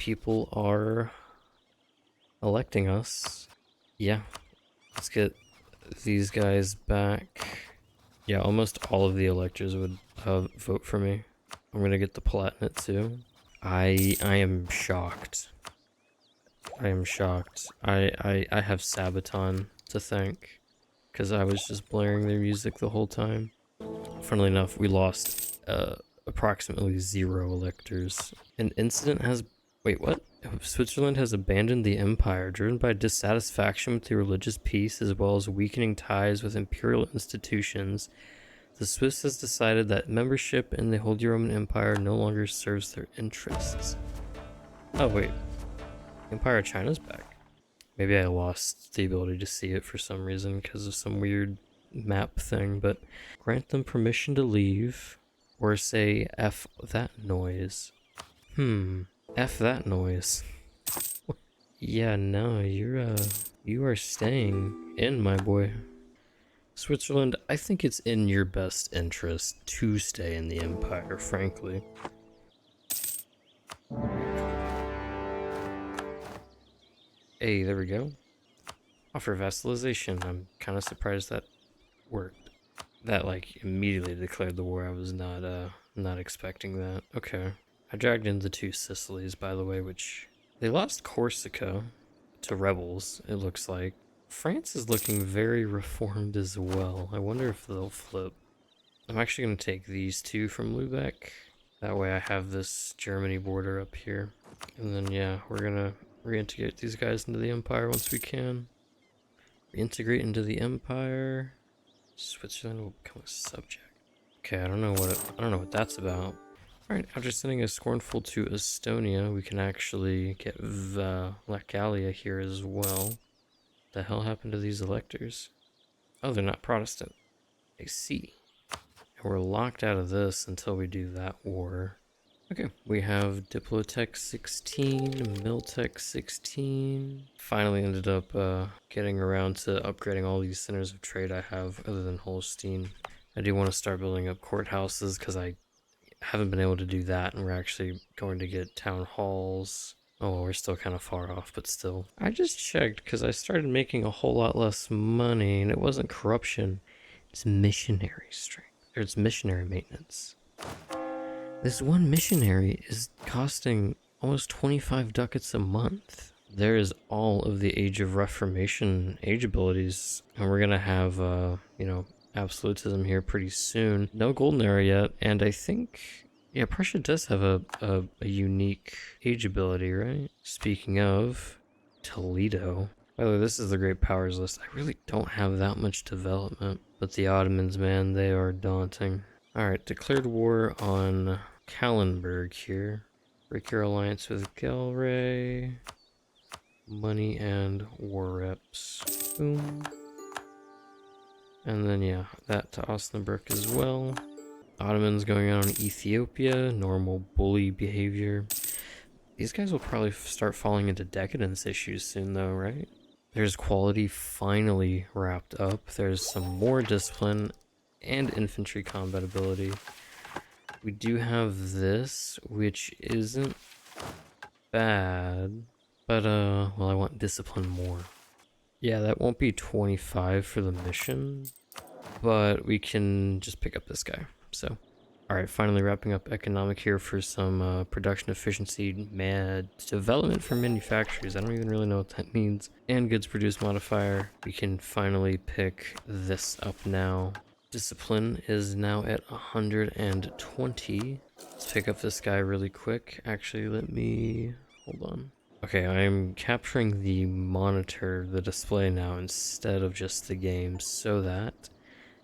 people are electing us. Yeah, let's get these guys back. Yeah, almost all of the electors would vote for me. I'm gonna get the Palatinate too. I am shocked. I am shocked. I have Sabaton to thank, because I was just blaring their music the whole time. Funnily enough, we lost approximately 0 electors. An incident has... Wait, what? Switzerland has abandoned the empire, driven by dissatisfaction with the religious peace as well as weakening ties with imperial institutions. The Swiss has decided that membership in the Holy Roman Empire no longer serves their interests. Oh wait, Empire of China's back. Maybe I lost the ability to see it for some reason because of some weird map thing, but grant them permission to leave, or say F that noise. F that noise. Yeah, no, you are staying in, my boy. Switzerland, I think it's in your best interest to stay in the Empire, frankly. Hey, there we go. Offer vassalization. I'm kind of surprised that worked. That, like, immediately declared the war. I was not expecting that. Okay. I dragged in the 2 Sicilies, by the way, which... They lost Corsica to rebels, it looks like. France is looking very reformed as well. I wonder if they'll flip. I'm actually going to take these 2 from Lubeck. That way I have this Germany border up here. And then, yeah, we're going to reintegrate these guys into the Empire once we can. Reintegrate into the Empire. Switzerland will become a subject. Okay, I don't know what that's about. Alright, after sending a scornful to Estonia, we can actually get Lacalia here as well. The hell happened to these electors? Oh, they're not Protestant. I see. And we're locked out of this until we do that war. Okay, we have Diplotech 16, Miltech 16. Finally ended up getting around to upgrading all these centers of trade I have other than Holstein. I do want to start building up courthouses because I haven't been able to do that, and we're actually going to get town halls. Oh, well, we're still kind of far off, but still. I just checked because I started making a whole lot less money, and it wasn't corruption. It's missionary strength. Or it's missionary maintenance. This one missionary is costing almost 25 ducats a month. There is all of the Age of Reformation age abilities, and we're gonna have, you know, absolutism here pretty soon. No golden era yet, and I think, yeah, Prussia does have a unique age ability, right? Speaking of, Toledo. By the way, this is the Great Powers list. I really don't have that much development, but the Ottomans, man, they are daunting. Alright, declared war on Kallenberg here. Break your alliance with Gelre. Money and war reps. Boom. And then, yeah, that to Osnabrück as well. Ottomans going on Ethiopia. Normal bully behavior. These guys will probably start falling into decadence issues soon, though, right? There's quality finally wrapped up. There's some more discipline and infantry combat ability. We do have this, which isn't bad, but well, I want discipline more. Yeah, that won't be 25 for the mission, but we can just pick up this guy. So, alright, finally wrapping up economic here for some production efficiency, development for manufacturers. I don't even really know what that means. And goods produced modifier. We can finally pick this up now. Discipline is now at 120. Let's pick up this guy really quick. Actually, let me... hold on. Okay, I'm capturing the monitor, the display now, instead of just the game, so that...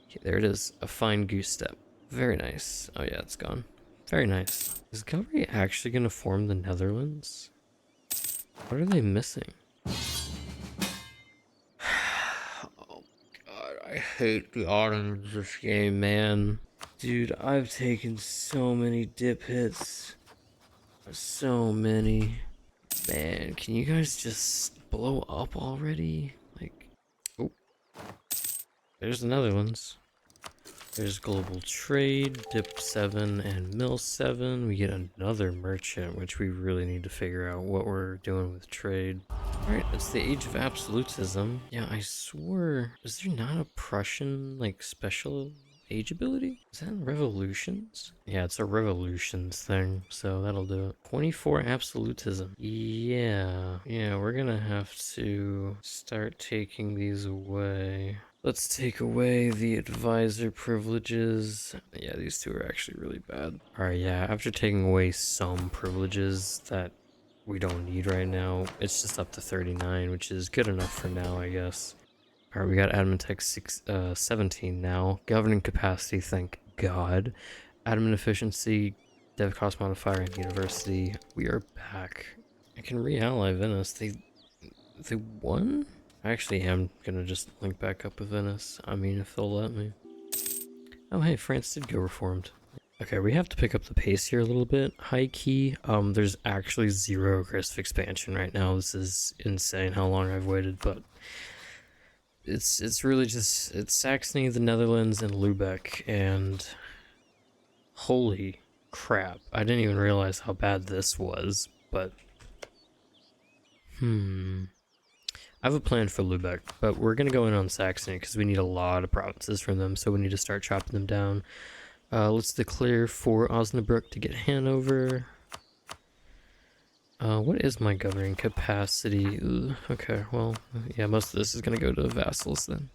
Okay, there it is. A fine goose step. Very nice. Oh yeah, it's gone. Very nice. Is Galway actually going to form the Netherlands? What are they missing? I hate the Ottomans this game, man. Dude, I've taken so many dip hits. So many. Man, can you guys just blow up already? Like, oh. There's the Netherlands. There's global trade, dip 7 and mill 7. We get another merchant, which we really need to figure out what we're doing with trade. Alright, it's the age of absolutism. Yeah, I swore, is there not a Prussian, like, special age ability? Is that in revolutions? Yeah, it's a revolutions thing, so that'll do it. 24 absolutism. Yeah, we're gonna have to start taking these away. Let's take away the advisor privileges. Yeah, these two are actually really bad. Alright, yeah, after taking away some privileges that we don't need right now, it's just up to 39, which is good enough for now, I guess. Alright, we got admin tech 17 now. Governing capacity, thank God. Admin efficiency, dev cost modifier, and university. We are back. I can re-ally Venice. They won? I actually am gonna just link back up with Venice. I mean, if they'll let me. Oh, hey, France did go reformed. Okay, we have to pick up the pace here a little bit. High key, there's actually 0 aggressive expansion right now. This is insane how long I've waited, but it's really just, it's Saxony, the Netherlands, and Lubeck, and holy crap, I didn't even realize how bad this was, but I have a plan for Lubeck, but we're going to go in on Saxony because we need a lot of provinces from them, so we need to start chopping them down. Let's declare for Osnabrück to get Hanover. What is my governing capacity? Ugh, okay, well, yeah, most of this is going to go to vassals then.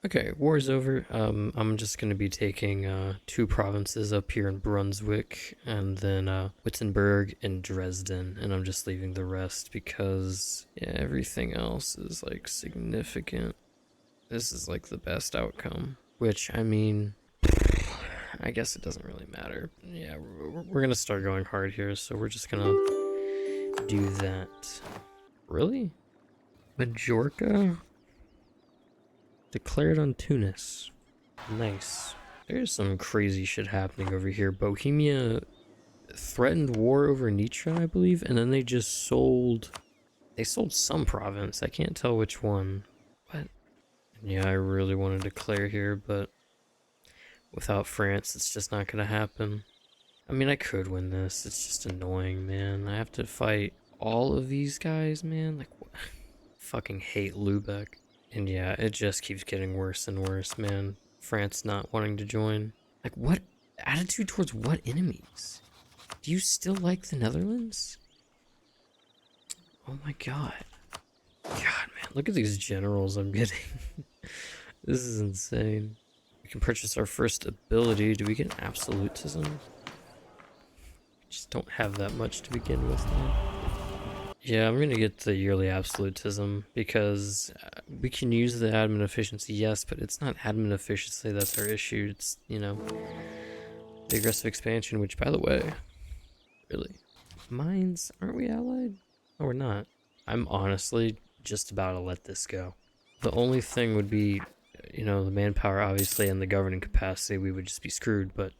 Okay, war's over. I'm just gonna be taking 2 provinces up here in Brunswick, and then Wittenberg and Dresden, and I'm just leaving the rest because yeah, everything else is like significant. This is like the best outcome, which I mean, I guess it doesn't really matter. Yeah, we're gonna start going hard here, so we're just gonna do that. Really? Majorca? Declared on Tunis. Nice. There's some crazy shit happening over here. Bohemia threatened war over Nietzsche, I believe, and then they just sold... They sold some province. I can't tell which one. But yeah, I really want to declare here, but without France, it's just not gonna happen. I mean, I could win this. It's just annoying, man. I have to fight all of these guys, man. Like, what? Fucking hate Lubeck. And yeah, it just keeps getting worse and worse, man. France not wanting to join. Like, what attitude towards what enemies? Do you still like the Netherlands? Oh my god. God, man, look at these generals I'm getting. This is insane. We can purchase our first ability. Do we get absolutism? Just don't have that much to begin with now. Yeah, I'm gonna get the yearly absolutism because we can use the admin efficiency, yes, but it's not admin efficiency that's our issue. It's, you know, the aggressive expansion, which, by the way, really, mines, aren't we allied? No, we're not. I'm honestly just about to let this go. The only thing would be, you know, the manpower, obviously, and the governing capacity, we would just be screwed, but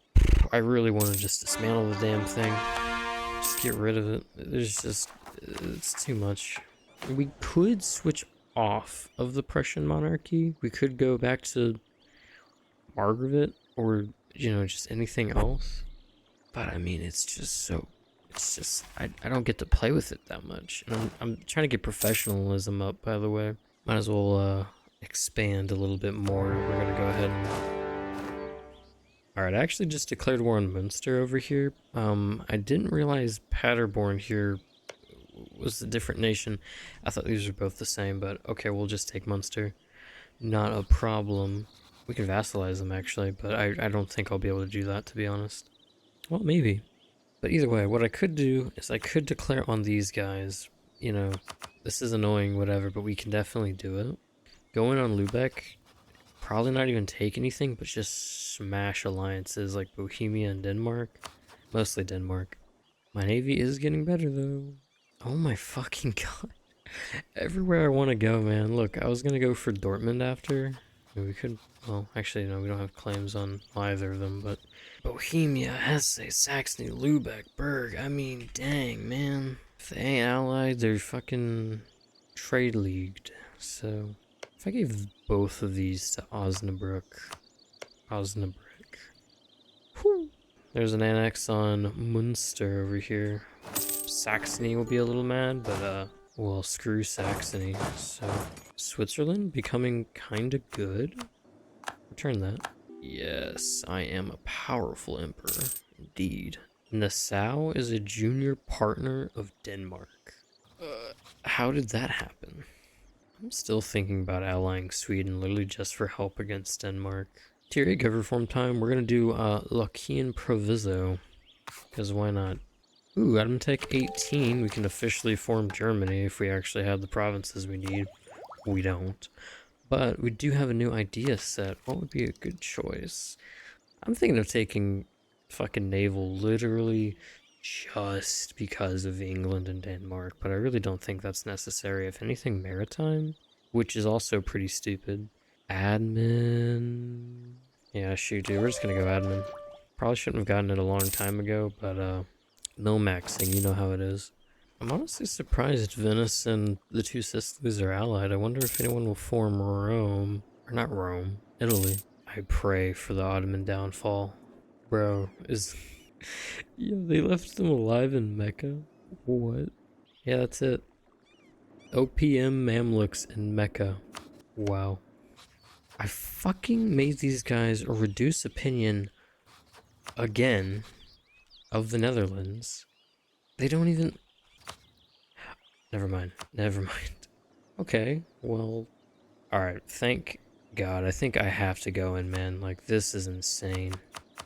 I really want to just dismantle the damn thing. Just get rid of it. There's just... it's too much. We could switch off of the Prussian monarchy. We could go back to Margaret or, you know, just anything else. But I mean, it's just so... it's just... I don't get to play with it that much. And I'm trying to get professionalism up, by the way. Might as well expand a little bit more. We're gonna go ahead and... Alright, I actually just declared war on Munster over here. I didn't realize Paderborn here was a different nation. I thought these were both the same, but okay, we'll just take Munster. Not a problem. We can vassalize them, actually, but I don't think I'll be able to do that, to be honest. Well, maybe. But either way, what I could do is I could declare on these guys. You know, this is annoying, whatever, but we can definitely do it. Go in on Lubeck. Probably not even take anything, but just smash alliances like Bohemia and Denmark. Mostly Denmark. My navy is getting better, though. Oh my fucking god. Everywhere I want to go, man. Look, I was going to go for Dortmund after. We could... well, actually, no, we don't have claims on either of them, but... Bohemia, Hesse, Saxony, Lubeck, Berg. I mean, dang, man. If they ain't allied, they're fucking trade leagued. So... if If I gave both of these to Osnabrück. Whew. There's an annex on Munster over here. Saxony will be a little mad, but well, screw Saxony. So, Switzerland becoming kinda good? Return that. Yes, I am a powerful emperor. Indeed. Nassau is a junior partner of Denmark. How did that happen? I'm still thinking about allying Sweden literally just for help against Denmark. Tier 8 gov reform time, we're gonna do Lachian Proviso. Because why not? Ooh, Adam Tech 18, we can officially form Germany if we actually have the provinces we need. We don't. But we do have a new idea set. What would be a good choice? I'm thinking of taking fucking naval literally just because of England and Denmark, but I really don't think that's necessary. If anything, maritime, which is also pretty stupid. Admin. Yeah, shoot, dude, we're just gonna go admin. Probably shouldn't have gotten it a long time ago, but no maxing, you know how it is. I'm honestly surprised Venice and the two Sicilies are allied. I wonder if anyone will form Rome. Or not Rome, Italy. I pray for the Ottoman downfall. Bro, is... yeah, they left them alive in Mecca? What? Yeah, that's it. OPM Mamluks in Mecca. Wow. I fucking made these guys a reduced opinion again of the Netherlands. They don't even... Never mind. Never mind. Okay, well... Alright, thank God. I think I have to go in, man. Like, this is insane.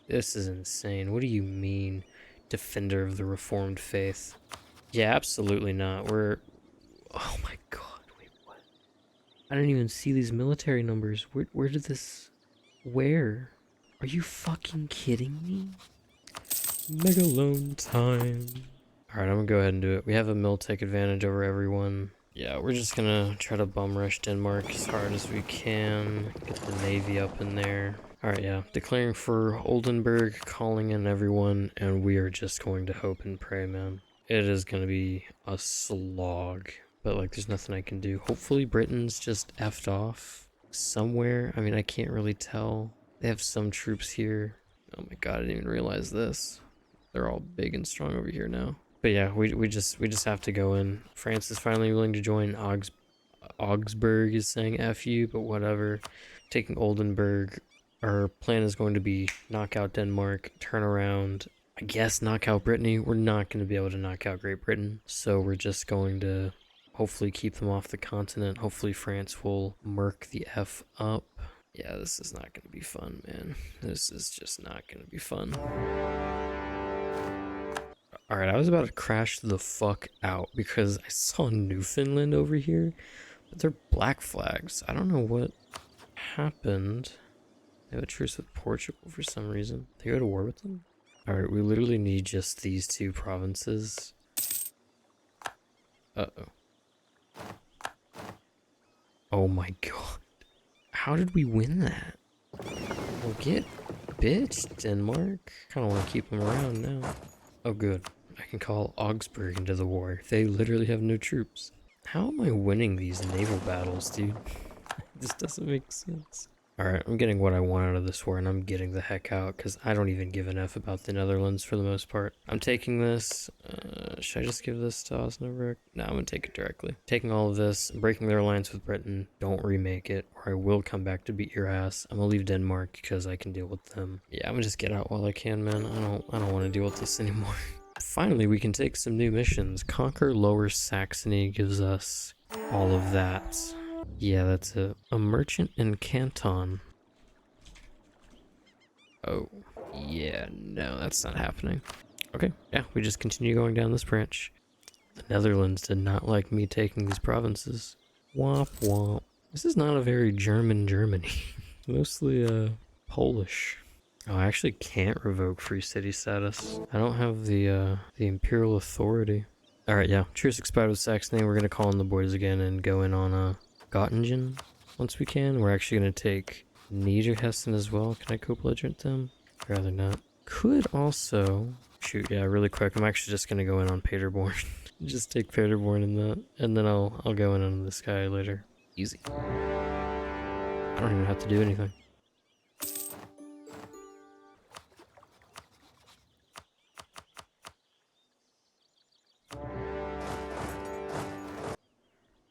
This is insane. What do you mean, defender of the Reformed faith? Yeah, absolutely not. We're... Oh my God, wait, what? I didn't even see these military numbers. Where did this... Where? Are you fucking kidding me? Megalone time. Alright, I'm gonna go ahead and do it. We have a mil-tech advantage over everyone. Yeah, we're just gonna try to bum rush Denmark as hard as we can. Get the navy up in there. Alright, yeah. Declaring for Oldenburg, calling in everyone, and we are just going to hope and pray, man. It is gonna be a slog. But, like, there's nothing I can do. Hopefully Britain's just effed off somewhere. I mean, I can't really tell. They have some troops here. Oh my God, I didn't even realize this. They're all big and strong over here now. But yeah, we just have to go in. France is finally willing to join. Augsburg is saying F you, but whatever. Taking Oldenburg. Our plan is going to be knock out Denmark, turn around, I guess knock out Brittany. We're not going to be able to knock out Great Britain, so we're just going to hopefully keep them off the continent. Hopefully France will murk the F up. Yeah, this is not going to be fun, man. This is just not going to be fun. Alright, I was about to crash the fuck out because I saw Newfoundland over here, but they're black flags. I don't know what happened. They have a truce with Portugal for some reason. They go to war with them? Alright, we literally need just these two provinces. Uh-oh. Oh my God. How did we win that? Well, get bitched, Denmark. Kinda wanna keep them around now. Oh good. I can call Augsburg into the war. They literally have no troops. How am I winning these naval battles, dude? This doesn't make sense. Alright, I'm getting what I want out of this war, and I'm getting the heck out, because I don't even give an F about the Netherlands for the most part. I'm taking this. Should I just give this to Osnabrück? No, I'm going to take it directly. Taking all of this, breaking their alliance with Britain. Don't remake it, or I will come back to beat your ass. I'm going to leave Denmark, because I can deal with them. Yeah, I'm going to just get out while I can, man. I don't want to deal with this anymore. Finally, we can take some new missions. Conquer Lower Saxony gives us all of that. Yeah, that's it. A merchant in Canton. Oh, yeah, no, that's not happening. Okay, yeah, we just continue going down this branch. The Netherlands did not like me taking these provinces. Womp womp. This is not a very German Germany. Mostly, Polish. Oh, I actually can't revoke free city status. I don't have the imperial authority. Alright, yeah, truce expired with Saxony. We're gonna call in the boys again and go in on, Göttingen once we can. We're actually going to take Niederhessen as well. Can I co-belligerent them? Rather not. Could also... Shoot, yeah, really quick. I'm actually just going to go in on Paderborn. Just take Paderborn in that. And then I'll go in on this guy later. Easy. don't even have to do anything.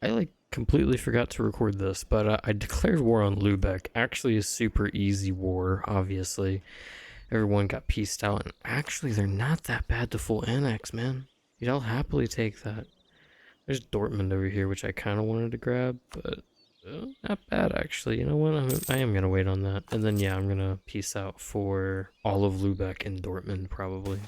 I like completely forgot to record this, but I declared war on Lubeck. Actually a super easy war, obviously. Everyone got pieced out, and actually they're not that bad to full annex, man. I'll happily take that. There's Dortmund over here, which I kind of wanted to grab, but not bad actually. You know what? I am gonna wait on that, and then yeah, I'm gonna peace out for all of Lubeck and Dortmund probably.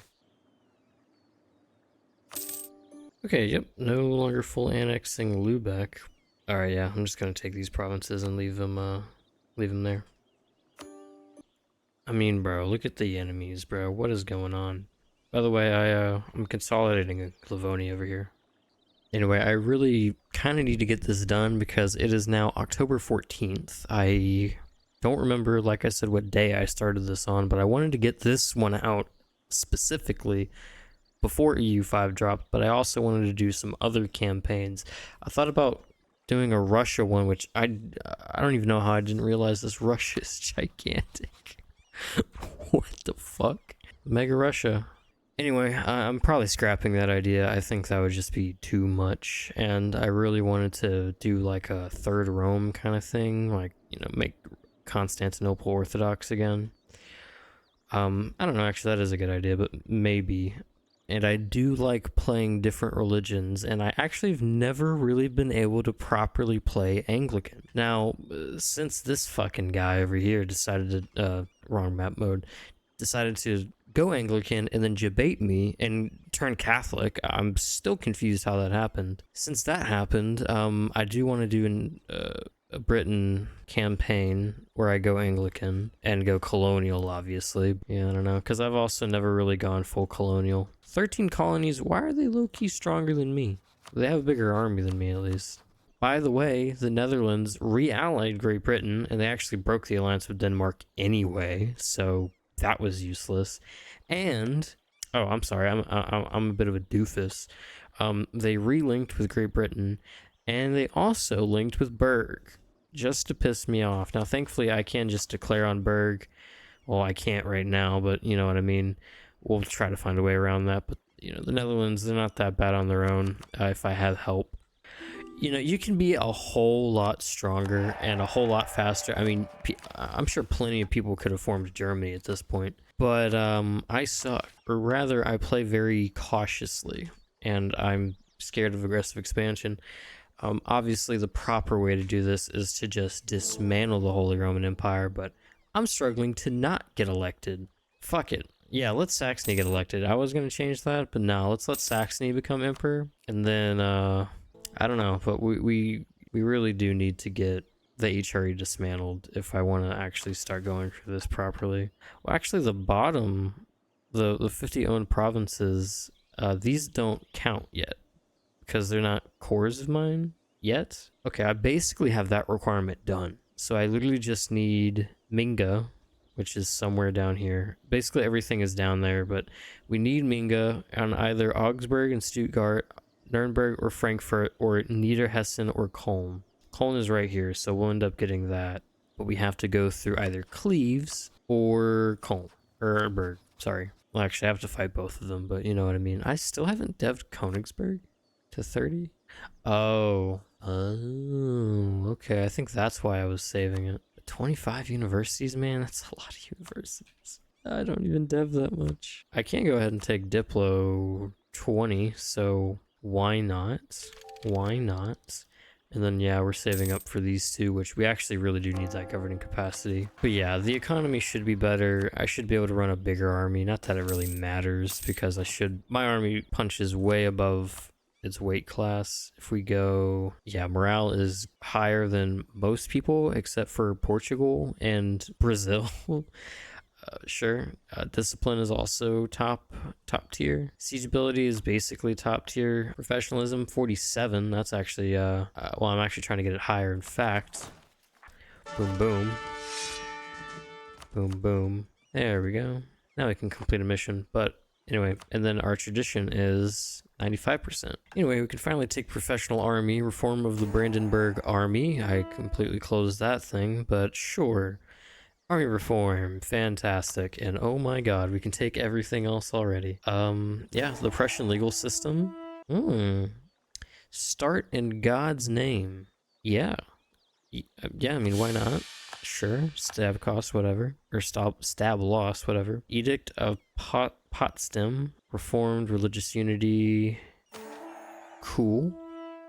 Okay, yep, no longer full annexing Lubeck. All right, yeah, I'm just gonna take these provinces and leave them there. I mean, bro, look at the enemies, bro. What is going on? By the way, I'm consolidating Livonia over here. Anyway, I really kind of need to get this done because it is now October 14th. I don't remember, like I said, what day I started this on, but I wanted to get this one out specifically before EU5 dropped, but I also wanted to do some other campaigns. I thought about doing a Russia one, which I don't even know how I didn't realize this. Russia is gigantic. What the fuck? Mega Russia. Anyway, I'm probably scrapping that idea. I think that would just be too much, and I really wanted to do like a third Rome kind of thing, like, you know, make Constantinople Orthodox again. I don't know, actually that is a good idea, but maybe. And I do like playing different religions, and I actually have never really been able to properly play Anglican. Now, since this fucking guy over here decided to, wrong map mode, decided to go Anglican and then debate me and turn Catholic, I'm still confused how that happened. Since that happened, I do want to do a Britain campaign where I go Anglican and go colonial, obviously. Yeah, I don't know, because I've also never really gone full colonial. 13 colonies, why are they low-key stronger than me? They have a bigger army than me, at least. By the way, the Netherlands re-allied Great Britain, and they actually broke the alliance with Denmark anyway, so that was useless. And oh, I'm sorry, I'm a bit of a doofus. They re-linked with Great Britain, and they also linked with Berg, just to piss me off. Now, thankfully, I can just declare on Berg. Well, I can't right now, but you know what I mean. We'll try to find a way around that. But you know, the Netherlands, they're not that bad on their own. If I have help. You know, you can be a whole lot stronger and a whole lot faster. I mean, I'm sure plenty of people could have formed Germany at this point. But I suck. Or rather, I play very cautiously. And I'm scared of aggressive expansion. Obviously, the proper way to do this is to just dismantle the Holy Roman Empire. But I'm struggling to not get elected. Fuck it. Yeah, let Saxony get elected. I was going to change that, but no, let's let Saxony become emperor. And then, I don't know, but we really do need to get the HRE dismantled if I want to actually start going for this properly. Well, actually, the bottom, the 50 owned provinces, these don't count yet because they're not cores of mine yet. Okay, I basically have that requirement done. So I literally just need Minga, which is somewhere down here. Basically everything is down there, but we need Minga on either Augsburg and Stuttgart, Nuremberg or Frankfurt, or Niederhessen or Köln. Köln is right here, so we'll end up getting that. But we have to go through either Cleves or Köln. Or Berg, sorry. Well, actually, I have to fight both of them, but you know what I mean. I still haven't devved Königsberg to 30. Oh. Oh, okay. I think that's why I was saving it. 25 universities, man? That's a lot of universities. I don't even dev that much. I can go ahead and take Diplo 20, so why not? Why not? And then, yeah, we're saving up for these two, which we actually really do need that governing capacity. But yeah, the economy should be better. I should be able to run a bigger army. Not that it really matters, because my army punches way above its weight class. If we go, yeah, morale is higher than most people, except for Portugal and Brazil. Sure. Discipline is also top tier. Siege ability is basically top tier. Professionalism 47. That's actually well, I'm actually trying to get it higher. In fact, boom boom, boom boom. There we go. Now we can complete a mission. But Anyway, and then our tradition is 95%. Anyway, we can finally take professional army, reform of the Brandenburg army. I completely closed that thing, but sure. Army reform, fantastic. And oh my god, we can take everything else already. Yeah, the Prussian legal system. Start in God's name. Yeah. Yeah, I mean, why not? Sure, stab cost, whatever. Or stab loss, whatever. Edict of Potsdam, reformed religious unity. Cool.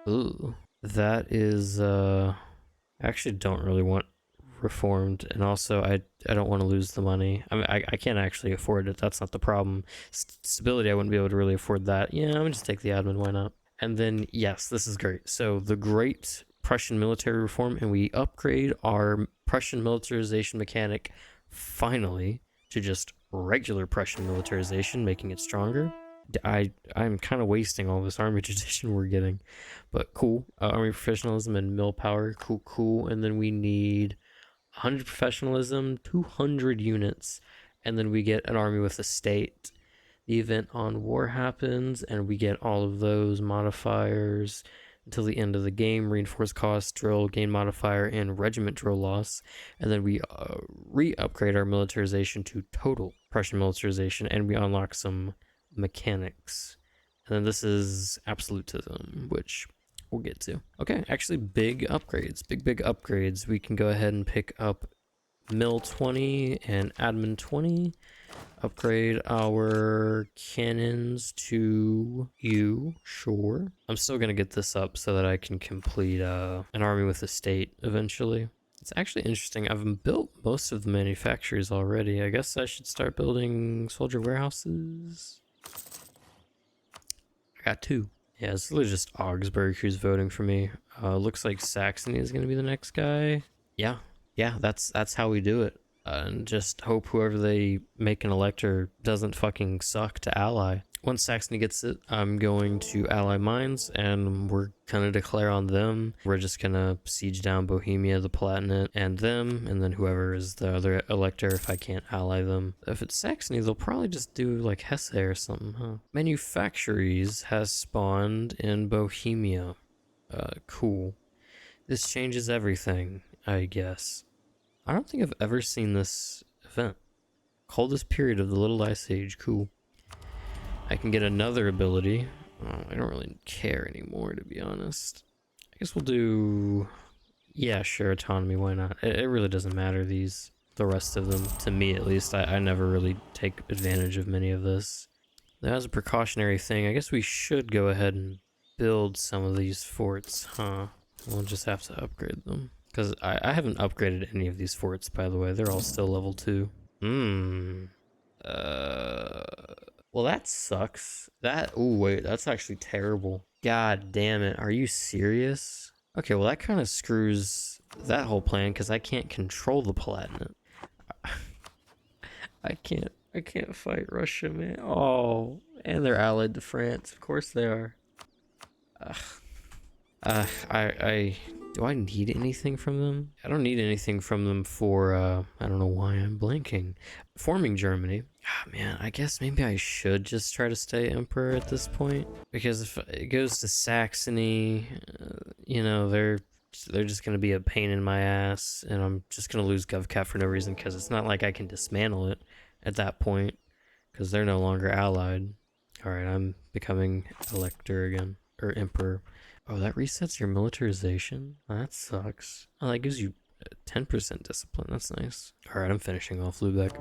Ooh. That is, I actually don't really want reformed, and also I don't want to lose the money. I mean, I can't actually afford it. That's not the problem. Stability, I wouldn't be able to really afford that. Yeah, I'm gonna just take the admin. Why not? And then yes, this is great. So the Great Prussian military reform, and we upgrade our Prussian militarization mechanic finally to just regular Prussian militarization, making it stronger. I'm kind of wasting all this army tradition we're getting, but cool. Army professionalism and mill power, cool. And then we need 100 professionalism, 200 units, and then we get an army with a state. The event on war happens, and we get all of those modifiers until the end of the game. Reinforce cost, drill, gain modifier, and regiment drill loss. And then we re-upgrade our militarization to total Prussian militarization, and we unlock some mechanics. And then this is absolutism, which we'll get to. Okay, actually big upgrades. Big upgrades. We can go ahead and pick up Mill 20 and Admin 20. Upgrade our cannons to you, sure. I'm still gonna get this up so that I can complete an army with a state eventually. It's actually interesting. I've built most of the manufacturers already. I guess I should start building soldier warehouses. I got 2. Yeah, it's literally just Augsburg who's voting for me. Looks like Saxony is gonna be the next guy. Yeah, that's how we do it. And just hope whoever they make an elector doesn't fucking suck to ally. Once Saxony gets it, I'm going to ally mines, and we're gonna declare on them. We're just gonna siege down Bohemia, the Palatinate, and them, and then whoever is the other elector if I can't ally them. If it's Saxony, they'll probably just do like Hesse or something, huh? Manufactories has spawned in Bohemia. Cool. This changes everything, I guess. I don't think I've ever seen this event. Coldest period of the Little Ice Age. Cool. I can get another ability. Oh, I don't really care anymore, to be honest. I guess we'll do... Yeah, sure, autonomy, why not? It really doesn't matter, the rest of them. To me, at least. I never really take advantage of many of this. As a precautionary thing, I guess we should go ahead and build some of these forts, huh? We'll just have to upgrade them. Because I haven't upgraded any of these forts, by the way. They're all still level 2. Well, that sucks. Oh wait, that's actually terrible. God damn it. Are you serious? Okay, well, that kind of screws that whole plan, because I can't control the Palatinate. I can't fight Russia, man. Oh, and they're allied to France. Of course they are. Do I need anything from them? I don't need anything from them for, I don't know why I'm blanking. Forming Germany. Ah, man, I guess maybe I should just try to stay emperor at this point. Because if it goes to Saxony, you know, they're just going to be a pain in my ass. And I'm just going to lose GovCat for no reason, because it's not like I can dismantle it at that point. Because they're no longer allied. Alright, I'm becoming elector again. Or emperor. Oh, that resets your militarization? Oh, that sucks. Oh, that gives you 10% discipline. That's nice. Alright, I'm finishing off Lubeck.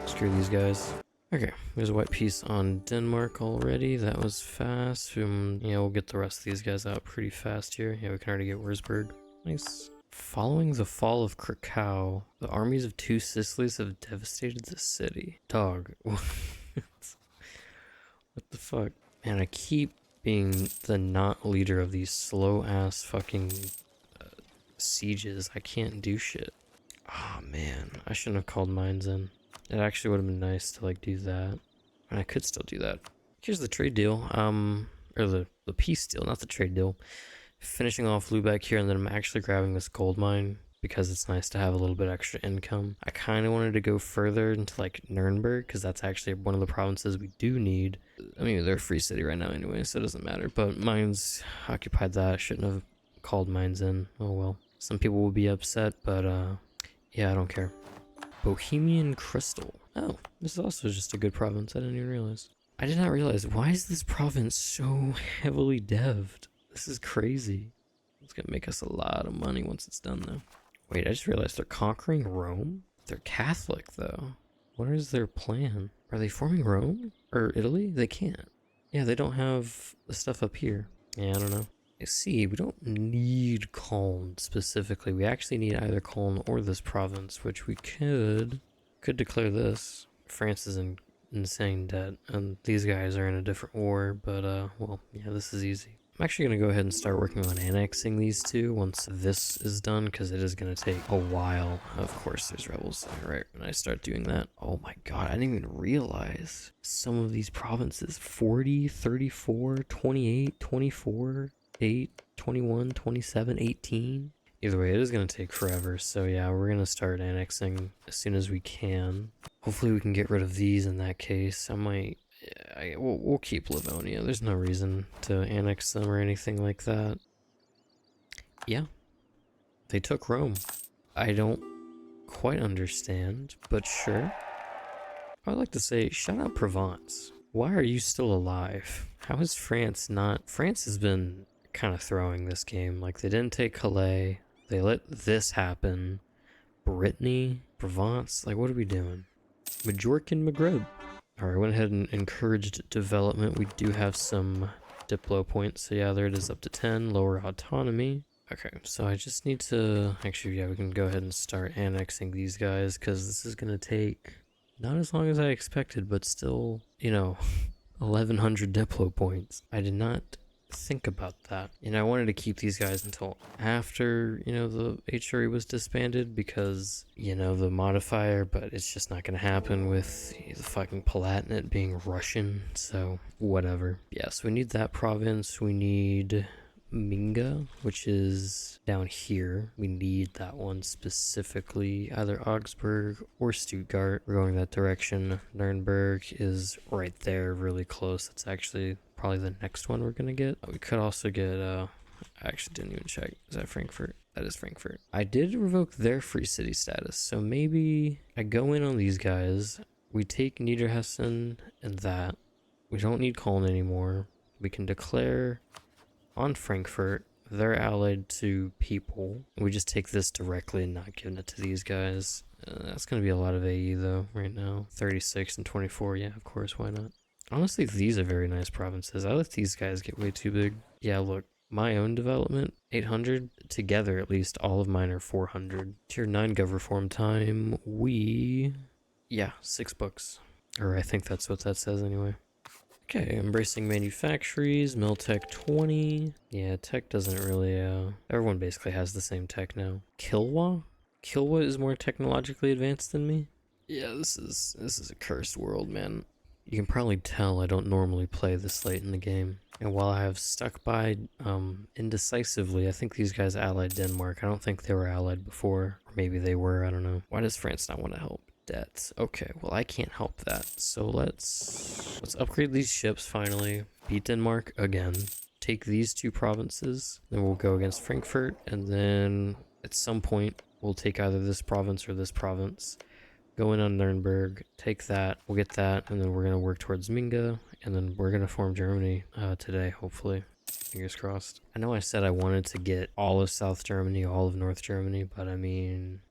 Screw these guys. Okay, there's a white piece on Denmark already. That was fast. Yeah, we'll get the rest of these guys out pretty fast here. Yeah, we can already get Wurzburg. Nice. Following the fall of Krakow, the armies of 2 Sicilies have devastated the city. Dog. What the fuck? Man, I keep being the not leader of these slow ass fucking sieges. I can't do shit. Oh man, I shouldn't have called mines in. It actually would have been nice to like do that. And I could still do that. Here's the trade deal. Or the peace deal, not the trade deal. Finishing off Lubeck here, and then I'm actually grabbing this gold mine. because it's nice to have a little bit extra income. I kind of wanted to go further into like Nuremberg because that's actually one of the provinces we do need. I mean, they're a free city right now anyway, so it doesn't matter. But mines occupied that. Shouldn't have called mines in. Oh well. Some people will be upset, but yeah, I don't care. Bohemian Crystal. Oh, this is also just a good province. I didn't even realize. I did not realize. Why is this province so heavily devved? This is crazy. It's gonna make us a lot of money once it's done, though. Wait, I just realized they're conquering Rome? They're Catholic, though. What is their plan? Are they forming Rome? Or Italy? They can't. Yeah, they don't have the stuff up here. Yeah, I don't know. I see, we don't need Cologne specifically. We actually need either Cologne or this province, which we could declare this. France is in insane debt, and these guys are in a different war, but well, yeah, this is easy. I'm actually going to go ahead and start working on annexing these two once this is done, because it is going to take a while. Of course, there's rebels right when I start doing that. Oh my god, I didn't even realize some of these provinces. 40, 34, 28, 24, 8, 21, 27, 18. Either way, it is going to take forever, so yeah, we're going to start annexing as soon as we can. Hopefully we can get rid of these in that case. I might... we'll keep Livonia. There's no reason to annex them or anything like that. Yeah. They took Rome. I don't quite understand, but sure. I would like to say, shout out Provence. Why are you still alive? How is France not... France has been kind of throwing this game. Like, they didn't take Calais. They let this happen. Brittany, Provence, like, what are we doing? Majorcan Maghreb. Alright, I went ahead and encouraged development. We do have some Diplo points. So yeah, there it is, up to 10. Lower autonomy. Okay, so I just need to... Actually, yeah, we can go ahead and start annexing these guys, because this is going to take not as long as I expected, but still, you know, 1,100 Diplo points. I did not think about that. And I wanted to keep these guys until after, you know, the HRE was disbanded because, you know, the modifier, but it's just not going to happen with the fucking Palatinate being Russian, so whatever. Yeah, so we need that province. We need Minga, which is down here. We need that one specifically, either Augsburg or Stuttgart. We're going that direction. Nuremberg is right there, really close. It's actually probably the next one we're gonna get. We could also get I actually didn't even check. Is that Frankfurt? That is Frankfurt. I did revoke their free city status, so maybe I go in on these guys. We take Niederhessen and that. We don't need Cologne anymore. We can declare on Frankfurt. They're allied to people. We just take this directly and not giving it to these guys. That's gonna be a lot of AE though right now. 36 and 24. Yeah, of course, why not? Honestly, these are very nice provinces. I let these guys get way too big. Yeah, look, my own development, 800. Together, at least, all of mine are 400. Tier 9 gov reform time, yeah, 6 books. Or I think that's what that says anyway. Okay, embracing manufactories, Miltech 20. Yeah, tech doesn't really, everyone basically has the same tech now. Kilwa? Kilwa is more technologically advanced than me? Yeah, this is a cursed world, man. You can probably tell I don't normally play this late in the game. And while I have stuck by indecisively, I think these guys allied Denmark. I don't think they were allied before. Or maybe they were, I don't know. Why does France not want to help? Debts. Okay, well I can't help that. So let's upgrade these ships finally. Beat Denmark again. Take these two provinces. Then we'll go against Frankfurt. And then at some point we'll take either this province or this province. Go in on Nuremberg, take that, we'll get that, and then we're going to work towards Minga, and then we're going to form Germany today, hopefully. Fingers crossed. I know I said I wanted to get all of South Germany, all of North Germany, but I mean,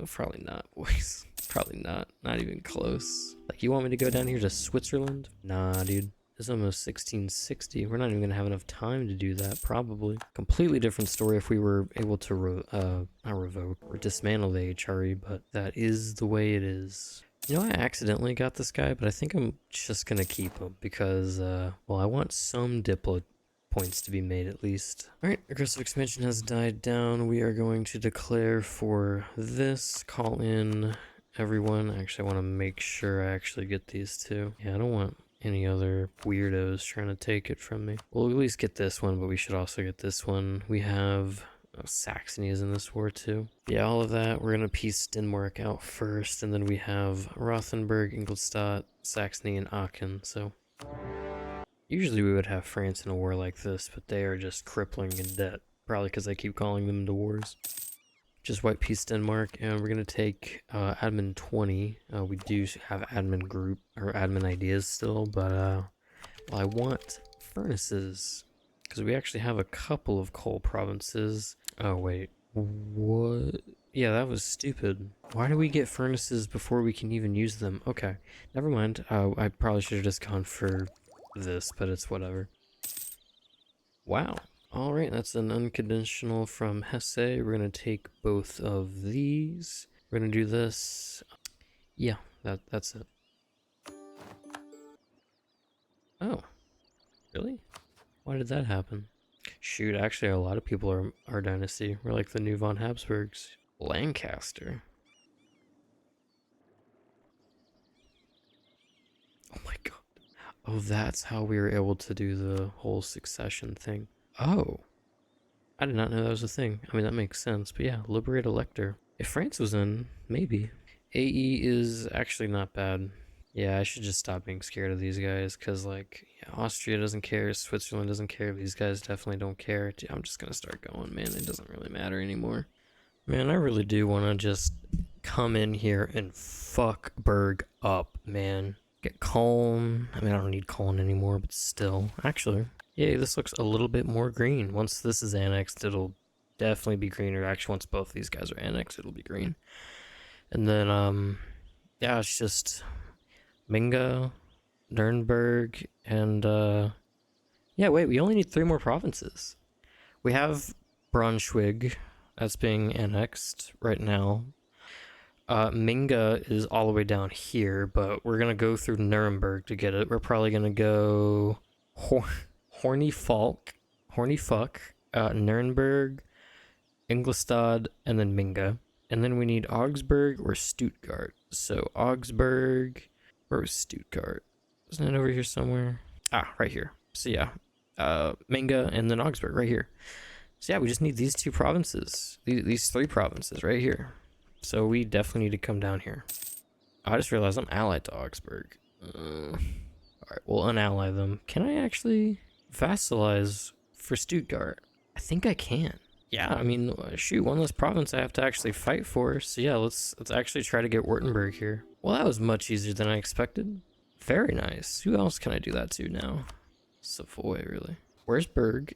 probably not, boys. Probably not. Not even close. Like, you want me to go down here to Switzerland? Nah, dude. It's almost 1660. We're not even going to have enough time to do that, probably. Completely different story if we were able to not revoke or dismantle the HRE, but that is the way it is. You know, I accidentally got this guy, but I think I'm just going to keep him because, well, I want some Diplo points to be made at least. Alright, aggressive expansion has died down. We are going to declare for this, call in everyone. Actually, I want to make sure I actually get these two. Yeah, I don't want any other weirdos trying to take it from me. We'll at least get this one, but we should also get this one. We have Saxony is in this war too. Yeah, all of that. We're gonna piece Denmark out first, and then we have Rothenburg, Ingolstadt, Saxony, and Aachen. So usually we would have France in a war like this, but they are just crippling in debt. Probably because I keep calling them into wars. Just white piece Denmark, and we're gonna take admin 20. We do have admin group or admin ideas still, but well, I want furnaces because we actually have a couple of coal provinces. Oh wait, what? Yeah, that was stupid. Why do we get furnaces before we can even use them? Okay, never mind. I probably should have just gone for this, but it's whatever. Wow. All right, that's an unconditional from Hesse. We're gonna take both of these. We're gonna do this. Yeah, that's it. Oh, really? Why did that happen? Shoot, actually, a lot of people are our dynasty. We're like the new von Habsburgs. Lancaster. Oh my god. Oh, that's how we were able to do the whole succession thing. Oh. I did not know that was a thing. I mean, that makes sense, but yeah, liberate elector. If France was in, maybe. AE is actually not bad. Yeah, I should just stop being scared of these guys, because, like, yeah, Austria doesn't care, Switzerland doesn't care, these guys definitely don't care. I'm just gonna start going, man. It doesn't really matter anymore. Man, I really do want to just come in here and fuck Berg up, man. Get Colne. I mean, I don't need Colne anymore, but still. Actually, yeah, this looks a little bit more green. Once this is annexed, it'll definitely be greener. Actually, once both these guys are annexed, it'll be green. And then, yeah, it's just Minga, Nuremberg, and, yeah, wait, we only need 3 more provinces. We have Braunschweig that's being annexed right now. Minga is all the way down here, but we're gonna go through Nuremberg to get it. We're probably gonna go Horny Fuck, Nuremberg, Ingolstadt, and then Minga. And then we need Augsburg or Stuttgart. So Augsburg, where was Stuttgart? Isn't it over here somewhere? Ah, right here. So yeah, Minga and then Augsburg right here. So yeah, we just need these 2 provinces, these 3 provinces right here. So we definitely need to come down here. I just realized I'm allied to Augsburg. Alright, we'll unally them. Can I actually vassalize for Stuttgart? I think I can. Yeah, I mean, shoot, one less province I have to actually fight for. So yeah, let's actually try to get Württemberg here. Well, that was much easier than I expected. Very nice. Who else can I do that to now? Savoy, really. Where's Berg?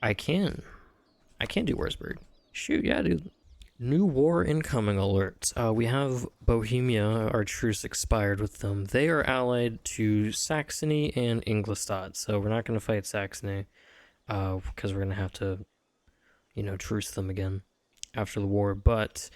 I can do Wurzburg. Shoot, yeah, dude. New war incoming alert. We have Bohemia, our truce expired with them. They are allied to Saxony and Ingolstadt, so we're not going to fight Saxony, because we're going to have to, you know, truce them again after the war. But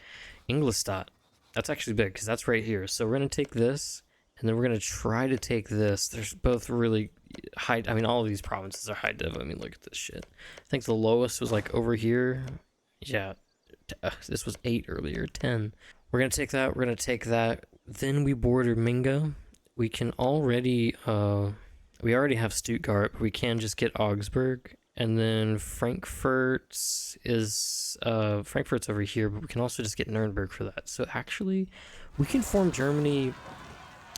Ingolstadt, that's actually big, because that's right here. So we're going to take this, and then we're going to try to take this. There's both really high, I mean, all of these provinces are high div. I mean, look at this shit. I think the lowest was like over here. Yeah, this was 8 earlier, 10. We're going to take that, we're going to take that. Then we border Minga. We can already, we already have Stuttgart, but we can just get Augsburg. And then Frankfurt's over here, but we can also just get Nuremberg for that. So actually, we can form Germany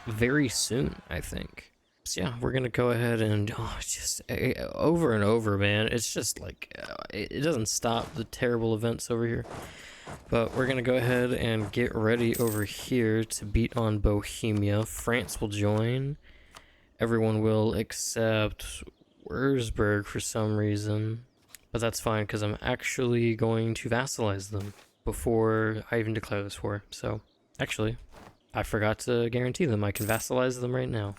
very soon, I think. So yeah, we're gonna go ahead and just over and over, man. It's just like it doesn't stop, the terrible events over here. But we're gonna go ahead and get ready over here to beat on Bohemia. France will join. Everyone will except Wurzburg for some reason, but that's fine because I'm actually going to vassalize them before I even declare this war. So actually, I forgot to guarantee them. I can vassalize them right now.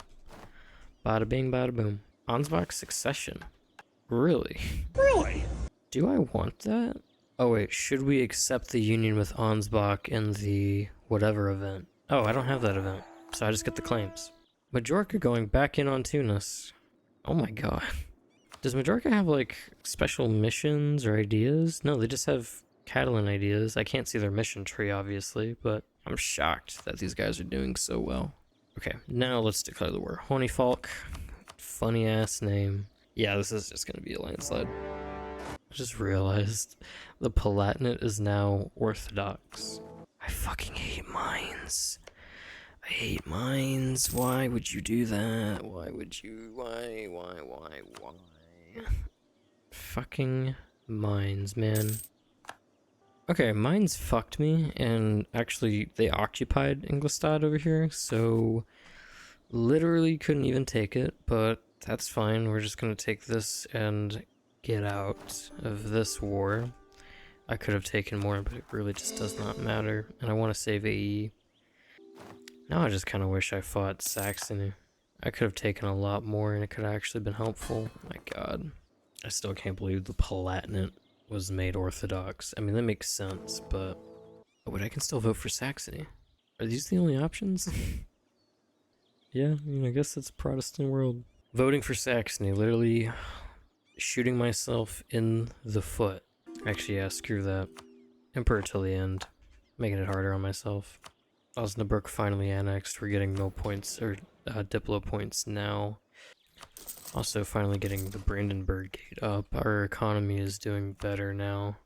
Bada bing, bada boom. Ansbach succession. Really? Really? Do I want that? Oh wait, should we accept the union with Ansbach in the whatever event? Oh, I don't have that event, so I just get the claims. Majorca going back in on Tunis. Oh my god. Does Majorca have like special missions or ideas? No, they just have Catalan ideas. I can't see their mission tree, obviously, but I'm shocked that these guys are doing so well. Okay, now let's declare the war. Honeyfalk, funny ass name. Yeah, this is just gonna be a landslide. I just realized the Palatinate is now Orthodox. I fucking hate mines. I hate mines. Why would you do that? Why would you? Why? Fucking mines, man. Okay, mines fucked me, and actually they occupied Ingolstadt over here, so literally couldn't even take it, but that's fine. We're just gonna take this and get out of this war. I could have taken more, but it really just does not matter, and I want to save AE. Now I just kind of wish I fought Saxony. I could have taken a lot more, and it could have actually been helpful. My god. I still can't believe the Palatinate was made Orthodox. I mean, that makes sense, but... Oh, but I can still vote for Saxony. Are these the only options? Yeah, I mean, I guess it's a Protestant world. Voting for Saxony, literally shooting myself in the foot. Actually, yeah, screw that. Emperor till the end. Making it harder on myself. Osnabrück finally annexed. We're getting mill points, or Diplo points now. Also, finally getting the Brandenburg gate up. Our economy is doing better now.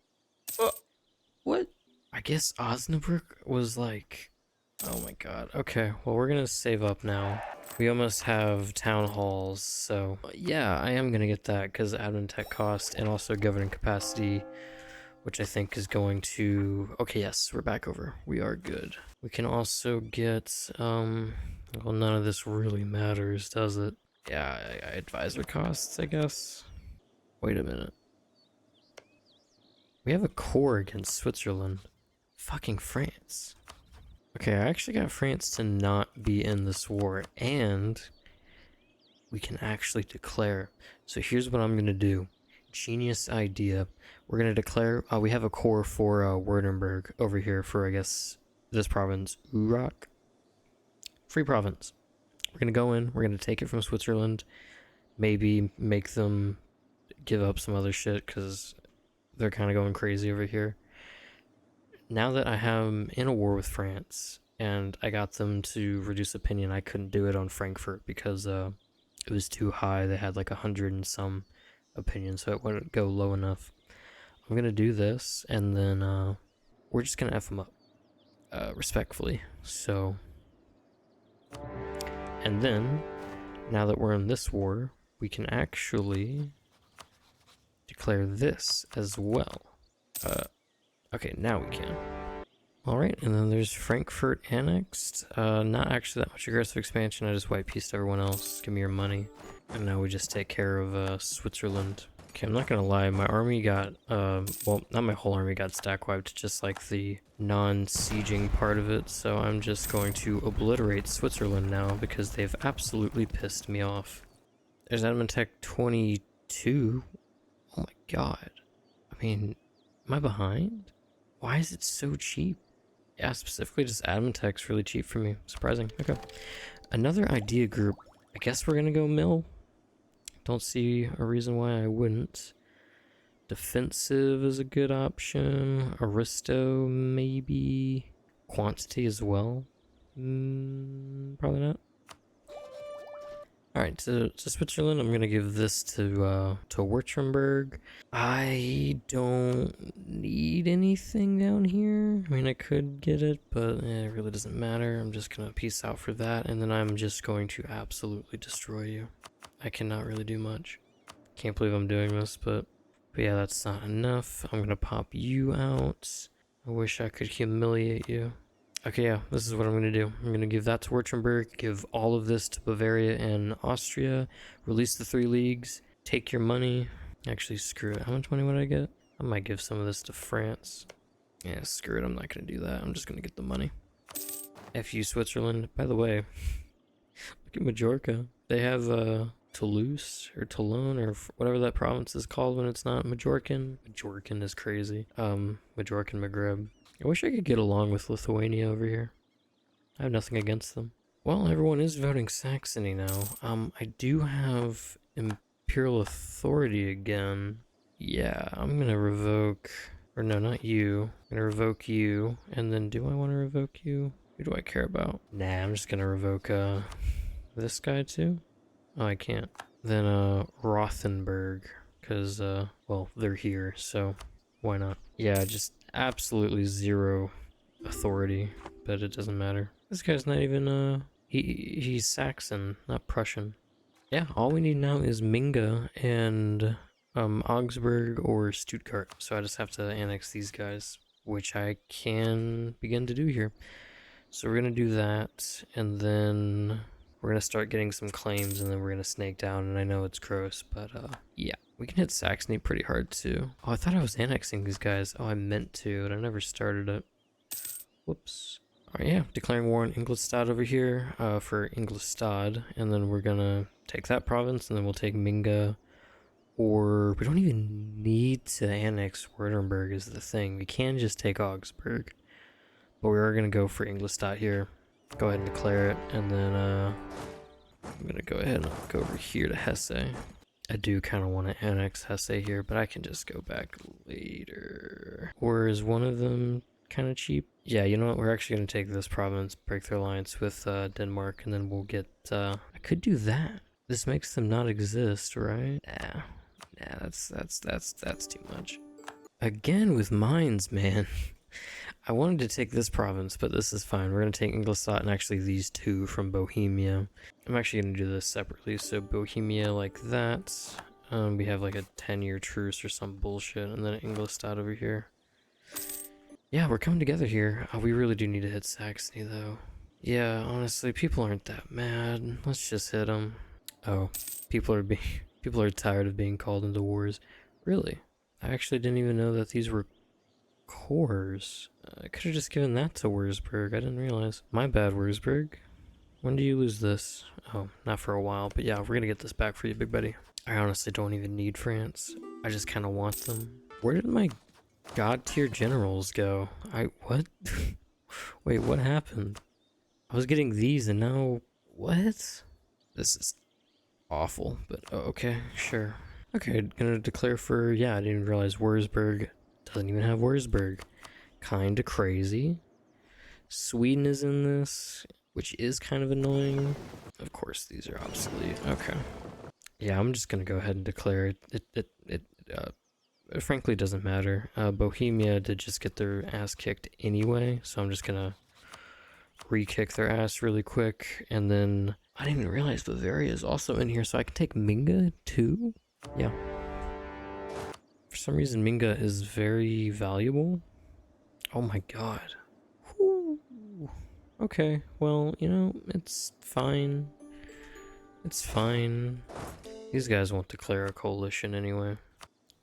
What? I guess Osnabrück was like... Oh my god. Okay, well, we're gonna save up now. We almost have town halls, so... Yeah, I am gonna get that, because admin tech cost and also governing capacity, which I think is going to... Okay, yes, we're back over. We are good. We can also get... Well, none of this really matters, does it? Yeah, advisor costs, I guess. Wait a minute. We have a core against Switzerland. Fucking France. Okay, I actually got France to not be in this war, and we can actually declare. So here's what I'm gonna do. Genius idea. We're gonna declare, we have a core for Württemberg over here for, I guess, this province, Urach. Free province. We're gonna go in, we're gonna take it from Switzerland, maybe make them give up some other shit, because they're kind of going crazy over here. Now that I am in a war with France, and I got them to reduce opinion, I couldn't do it on Frankfurt because it was too high. They had like 100 and some opinion, so it wouldn't go low enough. I'm gonna do this, and then we're just gonna F them up, respectfully. So, and then, now that we're in this war, we can actually declare this as well. Okay, now we can. Alright, and then there's Frankfurt annexed. Not actually that much aggressive expansion, I just white pieced everyone else. Give me your money. And now we just take care of Switzerland. Okay, I'm not gonna lie, my army got, well, not my whole army got stack wiped, just like the non-sieging part of it, so I'm just going to obliterate Switzerland now because they've absolutely pissed me off. There's admin tech 22. Oh my god. I mean, am I behind? Why is it so cheap? Yeah, specifically just admin tech's really cheap for me. Surprising. Okay. Another idea group. I guess we're gonna go mill. Don't see a reason why I wouldn't. Defensive is a good option. Aristo, maybe. Quantity as well. Probably not. Alright, to Switzerland, I'm gonna give this to Württemberg. I don't need anything down here. I mean, I could get it, but it really doesn't matter. I'm just gonna peace out for that, and then I'm just going to absolutely destroy you. I cannot really do much. Can't believe I'm doing this, but yeah, that's not enough. I'm gonna pop you out. I wish I could humiliate you. Okay, yeah, this is what I'm going to do. I'm going to give that to Württemberg, give all of this to Bavaria and Austria, release the 3 leagues, take your money. Actually, screw it. How much money would I get? I might give some of this to France. Yeah, screw it. I'm not going to do that. I'm just going to get the money. F you, Switzerland. By the way, look at Majorca. They have Toulouse or Toulon or whatever that province is called when it's not Majorcan. Majorcan is crazy. Majorcan Maghreb. I wish I could get along with Lithuania over here. I have nothing against them. Well, everyone is voting Saxony now. I do have Imperial Authority again. Yeah, I'm gonna revoke... Or no, not you. I'm gonna revoke you. And then do I want to revoke you? Who do I care about? Nah, I'm just gonna revoke, this guy too? Oh, I can't. Then, Rothenburg. because, well, they're here, so why not? Yeah, just absolutely zero authority, but it doesn't matter. This guy's not even, he's Saxon, not Prussian. Yeah, all we need now is Minga and, Augsburg or Stuttgart, so I just have to annex these guys, which I can begin to do here. So we're gonna do that, and then we're gonna start getting some claims, and then we're gonna snake down, and I know it's gross, but yeah. We can hit Saxony pretty hard too. Oh, I thought I was annexing these guys. Oh, I meant to, and I never started it. Whoops. Alright, yeah, declaring war on Ingolstadt over here, for Ingolstadt, and then we're gonna take that province, and then we'll take Minga, or we don't even need to annex Württemberg is the thing. We can just take Augsburg. But we are going to go for Ingolstadt here. Go ahead and declare it, and then I'm going to go ahead and go over here to Hesse. I do kind of want to annex Hesse here, but I can just go back later. Or is one of them kind of cheap? Yeah, you know what? We're actually going to take this province, break their alliance with Denmark, and then we'll get... I could do that. This makes them not exist, right? Nah, that's too much. Again with mines, man. I wanted to take this province, but this is fine. We're going to take Ingolstadt and actually these two from Bohemia. I'm actually going to do this separately. So Bohemia like that. We have like a 10-year truce or some bullshit. And then Ingolstadt over here. Yeah, we're coming together here. We really do need to hit Saxony, though. Yeah, honestly, people aren't that mad. Let's just hit them. Oh, people are tired of being called into wars. Really? I actually didn't even know that these were cores. I could have just given that to Wurzburg. I didn't realize. My bad, Wurzburg. When do you lose this? Oh, not for a while, but yeah, we're gonna get this back for you, big buddy. I honestly don't even need France. I just kind of want them. Where did my god tier generals go? What? Wait, what happened? I was getting these and now, what? This is awful, but okay, sure. Okay, gonna declare for, yeah, I didn't realize Wurzburg doesn't even have Wurzburg. Kinda crazy. Sweden is in this, which is kind of annoying. Of course, these are obsolete. Okay. Yeah, I'm just gonna go ahead and declare it. It frankly doesn't matter. Bohemia did just get their ass kicked anyway, so I'm just gonna re-kick their ass really quick, and then I didn't even realize Bavaria is also in here, so I can take Minga too? Yeah. For some reason, Minga is very valuable. Oh my god. Whew. Okay, well, you know, it's fine. It's fine. These guys won't declare a coalition anyway.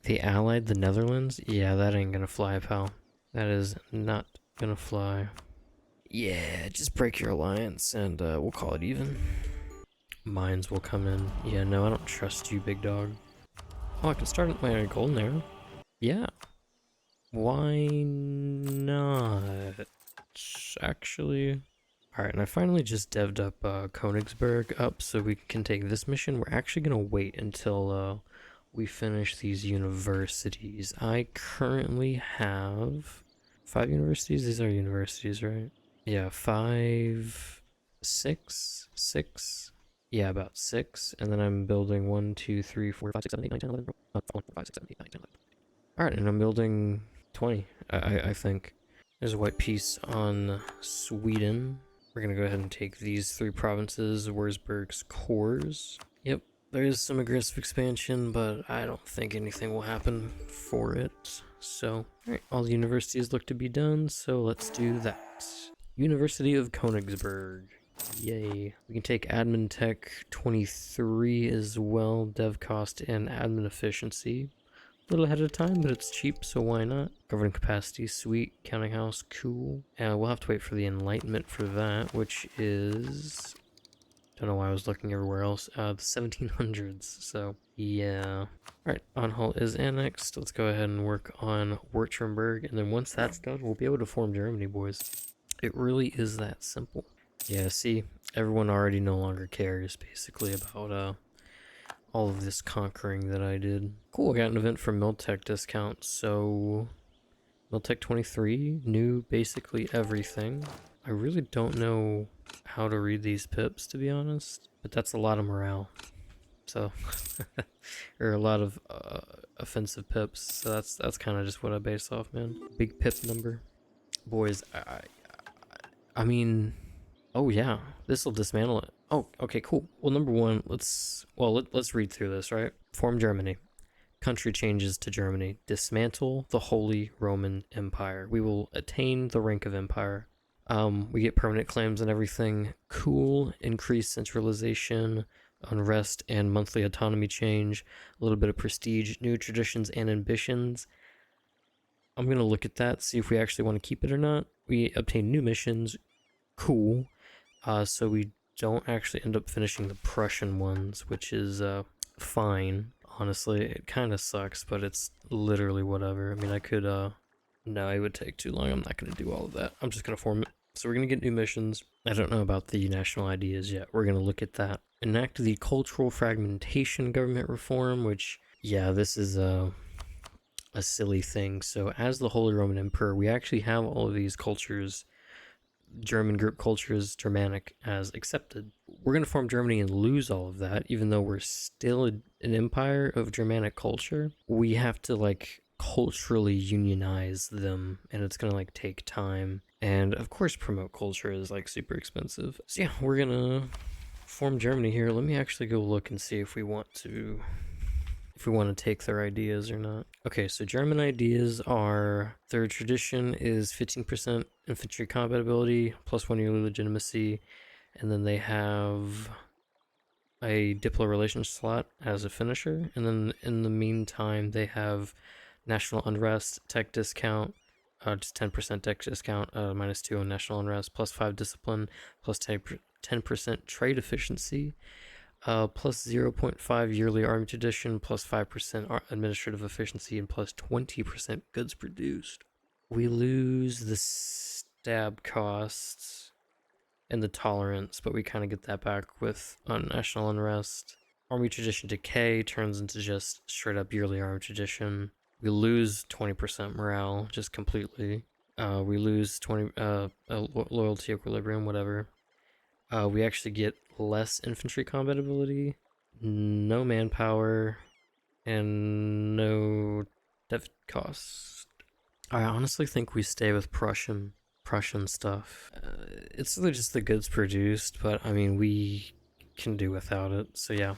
The Allied, the Netherlands? Yeah, that ain't gonna fly, pal. That is not gonna fly. Yeah, just break your alliance and we'll call it even. Mines will come in. Yeah, no, I don't trust you, big dog. Oh, I can start my golden arrow? Yeah. Why not? Actually. Alright, and I finally just devved up Königsberg up so we can take this mission. We're actually gonna wait until we finish these universities. I currently have 5 universities. These are universities, right? Yeah, 5, 6. Yeah, about 6. And then I'm building 1, 2, 3, 4, 5, 6, 7, 8, 9, 10, 11. 4, 5, 6, 7, 8, 9, 10, 11. Alright, and I'm building 20, I think. There's a white piece on Sweden. We're gonna go ahead and take these 3 provinces, Wurzburg's cores. Yep, there is some aggressive expansion, but I don't think anything will happen for it. So, alright, all the universities look to be done, so let's do that. University of Königsberg. Yay. We can take admin tech 23 as well, dev cost and admin efficiency. A little ahead of time, but it's cheap, so why not? Governing capacity, sweet. Counting house, cool. And we'll have to wait for the enlightenment for that, which is... Don't know why I was looking everywhere else. The 1700s, so yeah. Alright, Anhalt is annexed. Let's go ahead and work on Württemberg, and then once that's done, we'll be able to form Germany, boys. It really is that simple. Yeah, see, everyone already no longer cares, basically, about, all of this conquering that I did. Cool, I got an event for Miltech discount, so... Miltech 23, new basically everything. I really don't know how to read these pips, to be honest, but that's a lot of morale. So, or a lot of offensive pips. So that's kind of just what I base off, man. Big pip number, boys. I mean, oh yeah, this will dismantle it. Oh, okay, cool. Well, number one, let's read through this, right? Form Germany. Country changes to Germany. Dismantle the Holy Roman Empire. We will attain the rank of empire. We get permanent claims and everything. Cool. Increased centralization, unrest, and monthly autonomy change. A little bit of prestige, new traditions and ambitions. I'm gonna look at that, see if we actually want to keep it or not. We obtain new missions. Cool. So we don't actually end up finishing the Prussian ones, which is fine. Honestly, it kind of sucks, but it's literally whatever. I mean, I could no, it would take too long. I'm not gonna do all of that. I'm just gonna form it. So we're gonna get new missions. I don't know about the national ideas yet. We're gonna look at that. Enact the cultural fragmentation government reform, which yeah, this is a silly thing. So as the Holy Roman Emperor, we actually have all of these cultures, German group cultures, Germanic, as accepted. We're going to form Germany and lose all of that, even though we're still an empire of Germanic culture. We have to like culturally unionize them, and it's going to like take time. And of course, promote culture is like super expensive. So yeah, we're going to form Germany here. Let me actually go look and see if we want to take their ideas or not. Okay, so German ideas are their tradition is 15% infantry combat ability, plus 1 year legitimacy, and then they have a Diplo relations slot as a finisher, and then in the meantime, they have national unrest, tech discount, just 10% tech discount, -2 on national unrest, plus 5 discipline, plus 10% trade efficiency, plus 0.5 yearly army tradition, plus 5% administrative efficiency, and plus 20% goods produced. We lose the stab costs and the tolerance, but we kind of get that back with national unrest. Army tradition decay turns into just straight up yearly army tradition. We lose 20% morale just completely. We lose 20 loyalty equilibrium, whatever. We actually get less infantry combat ability, no manpower, and no dev cost. I honestly think we stay with Prussian stuff. It's really just the goods produced, but I mean we can do without it. So yeah.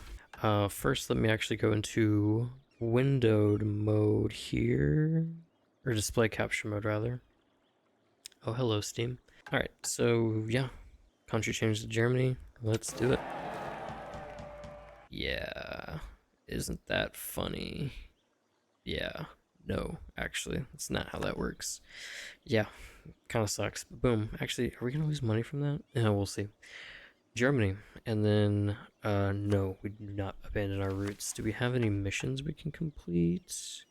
First, let me actually go into windowed mode here, or display capture mode rather. Oh, hello Steam. All right, so yeah. Country change to Germany. Let's do it. Yeah. Isn't that funny? Yeah. No, actually, that's not how that works. Yeah, kind of sucks. But boom. Actually, are we going to lose money from that? Yeah, we'll see. Germany. And then, no, we do not abandon our roots. Do we have any missions we can complete?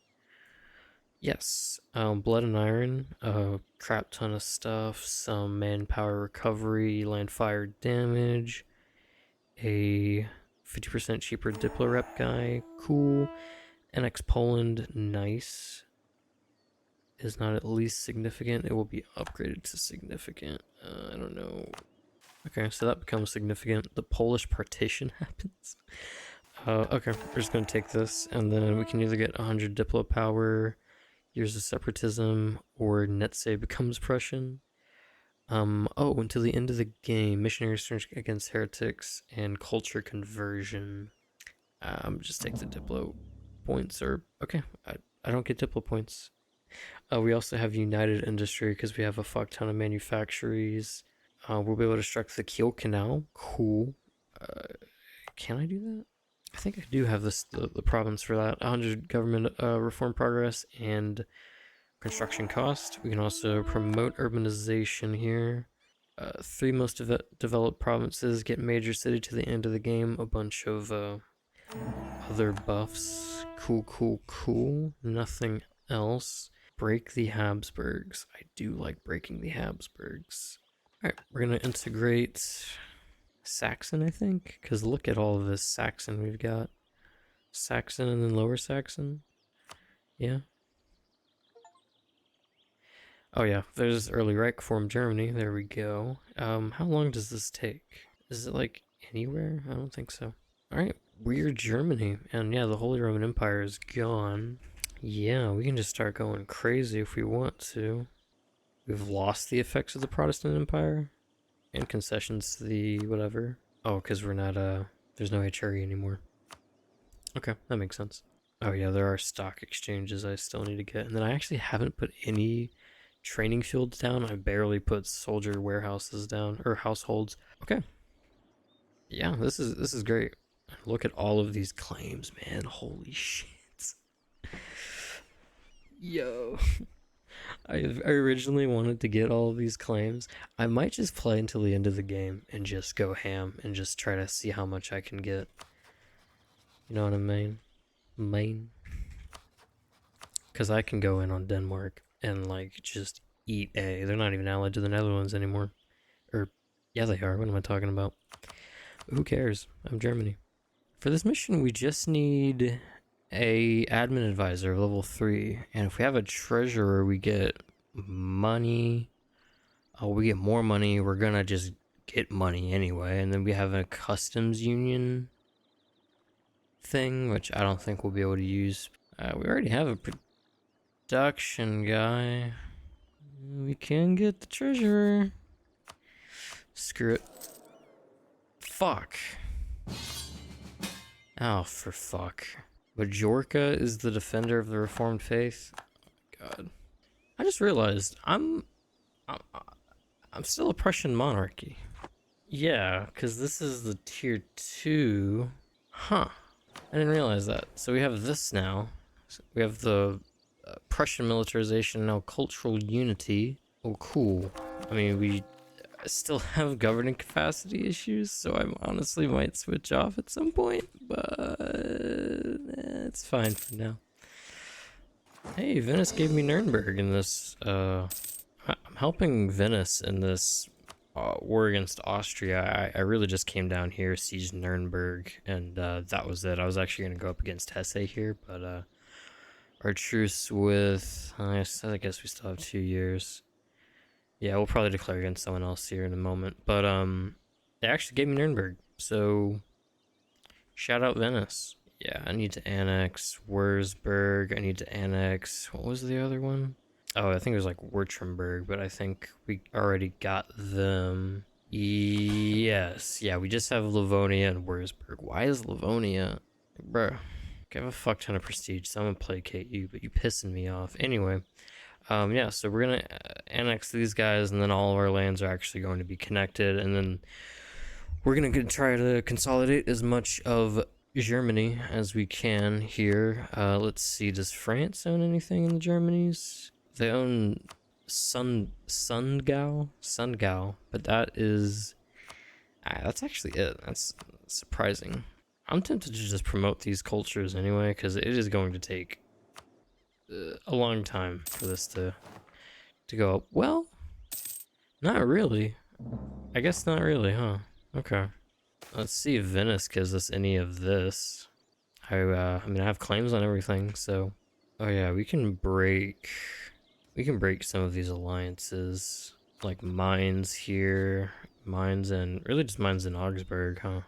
Yes. Blood and Iron. Crap ton of stuff. Some manpower recovery, land fire damage. A 50% cheaper Diplo rep guy, cool. NX Poland, nice. Is not at least significant. It will be upgraded to significant. I don't know. Okay, so that becomes significant. The Polish partition happens. Okay, we're just gonna take this, and then we can either get 100 Diplo power, years of separatism, or Netse becomes Prussian. Oh, until the end of the game, missionaries turn against heretics and culture conversion. Just take the Diplo points, or okay, I don't get Diplo points. We also have United Industry because we have a fuck ton of manufactories. We'll be able to struck the Kiel Canal. Cool. Can I do that? I think I do have the province for that. 100 government reform progress and construction cost. We can also promote urbanization here. 3 most developed provinces get major city to the end of the game. A bunch of other buffs. Cool. Nothing else. Break the Habsburgs. I do like breaking the Habsburgs. Alright, we're gonna integrate Saxon, I think, because look at all of this Saxon we've got. Saxon and then Lower Saxon. Yeah. Oh yeah, there's early Reich form Germany. There we go. How long does this take? Is it like anywhere? I don't think so. All right, weird Germany. And yeah, the Holy Roman Empire is gone. Yeah, we can just start going crazy if we want to. We've lost the effects of the Protestant Empire and concessions to the whatever. Oh, because we're not, there's no HRE anymore. Okay, that makes sense. Oh yeah, there are stock exchanges I still need to get. And then I actually haven't put any training fields down. I barely put soldier warehouses down, or households. Okay. Yeah, this is great. Look at all of these claims, man. Holy shit. Yo. I originally wanted to get all of these claims. I might just play until the end of the game and just go ham and just try to see how much I can get. You know what I mean? Because I can go in on Denmark and like just eat A. They're not even allied to the Netherlands anymore. Or, yeah, they are. What am I talking about? Who cares? I'm Germany. For this mission, we just need a admin advisor level 3. And if we have a treasurer, we get money. Oh, we get more money. We're gonna just get money anyway. And then we have a customs union thing, which I don't think we'll be able to use. We already have a production guy. We can get the treasurer. Screw it. Fuck. Oh, for fuck. Majorca is the defender of the Reformed faith. God. I just realized I'm still a Prussian monarchy. Yeah, because this is the tier 2. Huh. I didn't realize that. So we have this now. We have the Prussian militarization, now cultural unity. Oh, cool. I mean, we still have governing capacity issues, so I honestly might switch off at some point, but it's fine for now. Hey, Venice gave me Nuremberg in this, I'm helping Venice in this war against Austria. I really just came down here, sieged Nuremberg, and that was it. I was actually going to go up against Hesse here, but our truce with, I guess we still have 2 years. Yeah, we'll probably declare against someone else here in a moment, but they actually gave me Nuremberg, so shout out Venice. Yeah, I need to annex Wurzburg. I need to annex, what was the other one? Oh, I think it was like Württemberg, but I think we already got them. Yes, yeah, we just have Livonia and Wurzburg. Why is Livonia? Bruh, I have a fuck ton of prestige, so I'm gonna placate you, but you pissing me off. Anyway, yeah, so we're gonna annex these guys, and then all of our lands are actually going to be connected, and then we're gonna try to consolidate as much of Germany as we can here. Let's see, does France own anything in the Germanys? They own Sundgau, but that's actually it. That's surprising. I'm tempted to just promote these cultures anyway, because it is going to take a long time for this to go up. Well, not really. I guess not really, huh? Okay. Let's see if Venice gives us any of this. I mean, I have claims on everything, so. Oh yeah, we can break some of these alliances, like mines here, mines and really just mines in Augsburg, huh?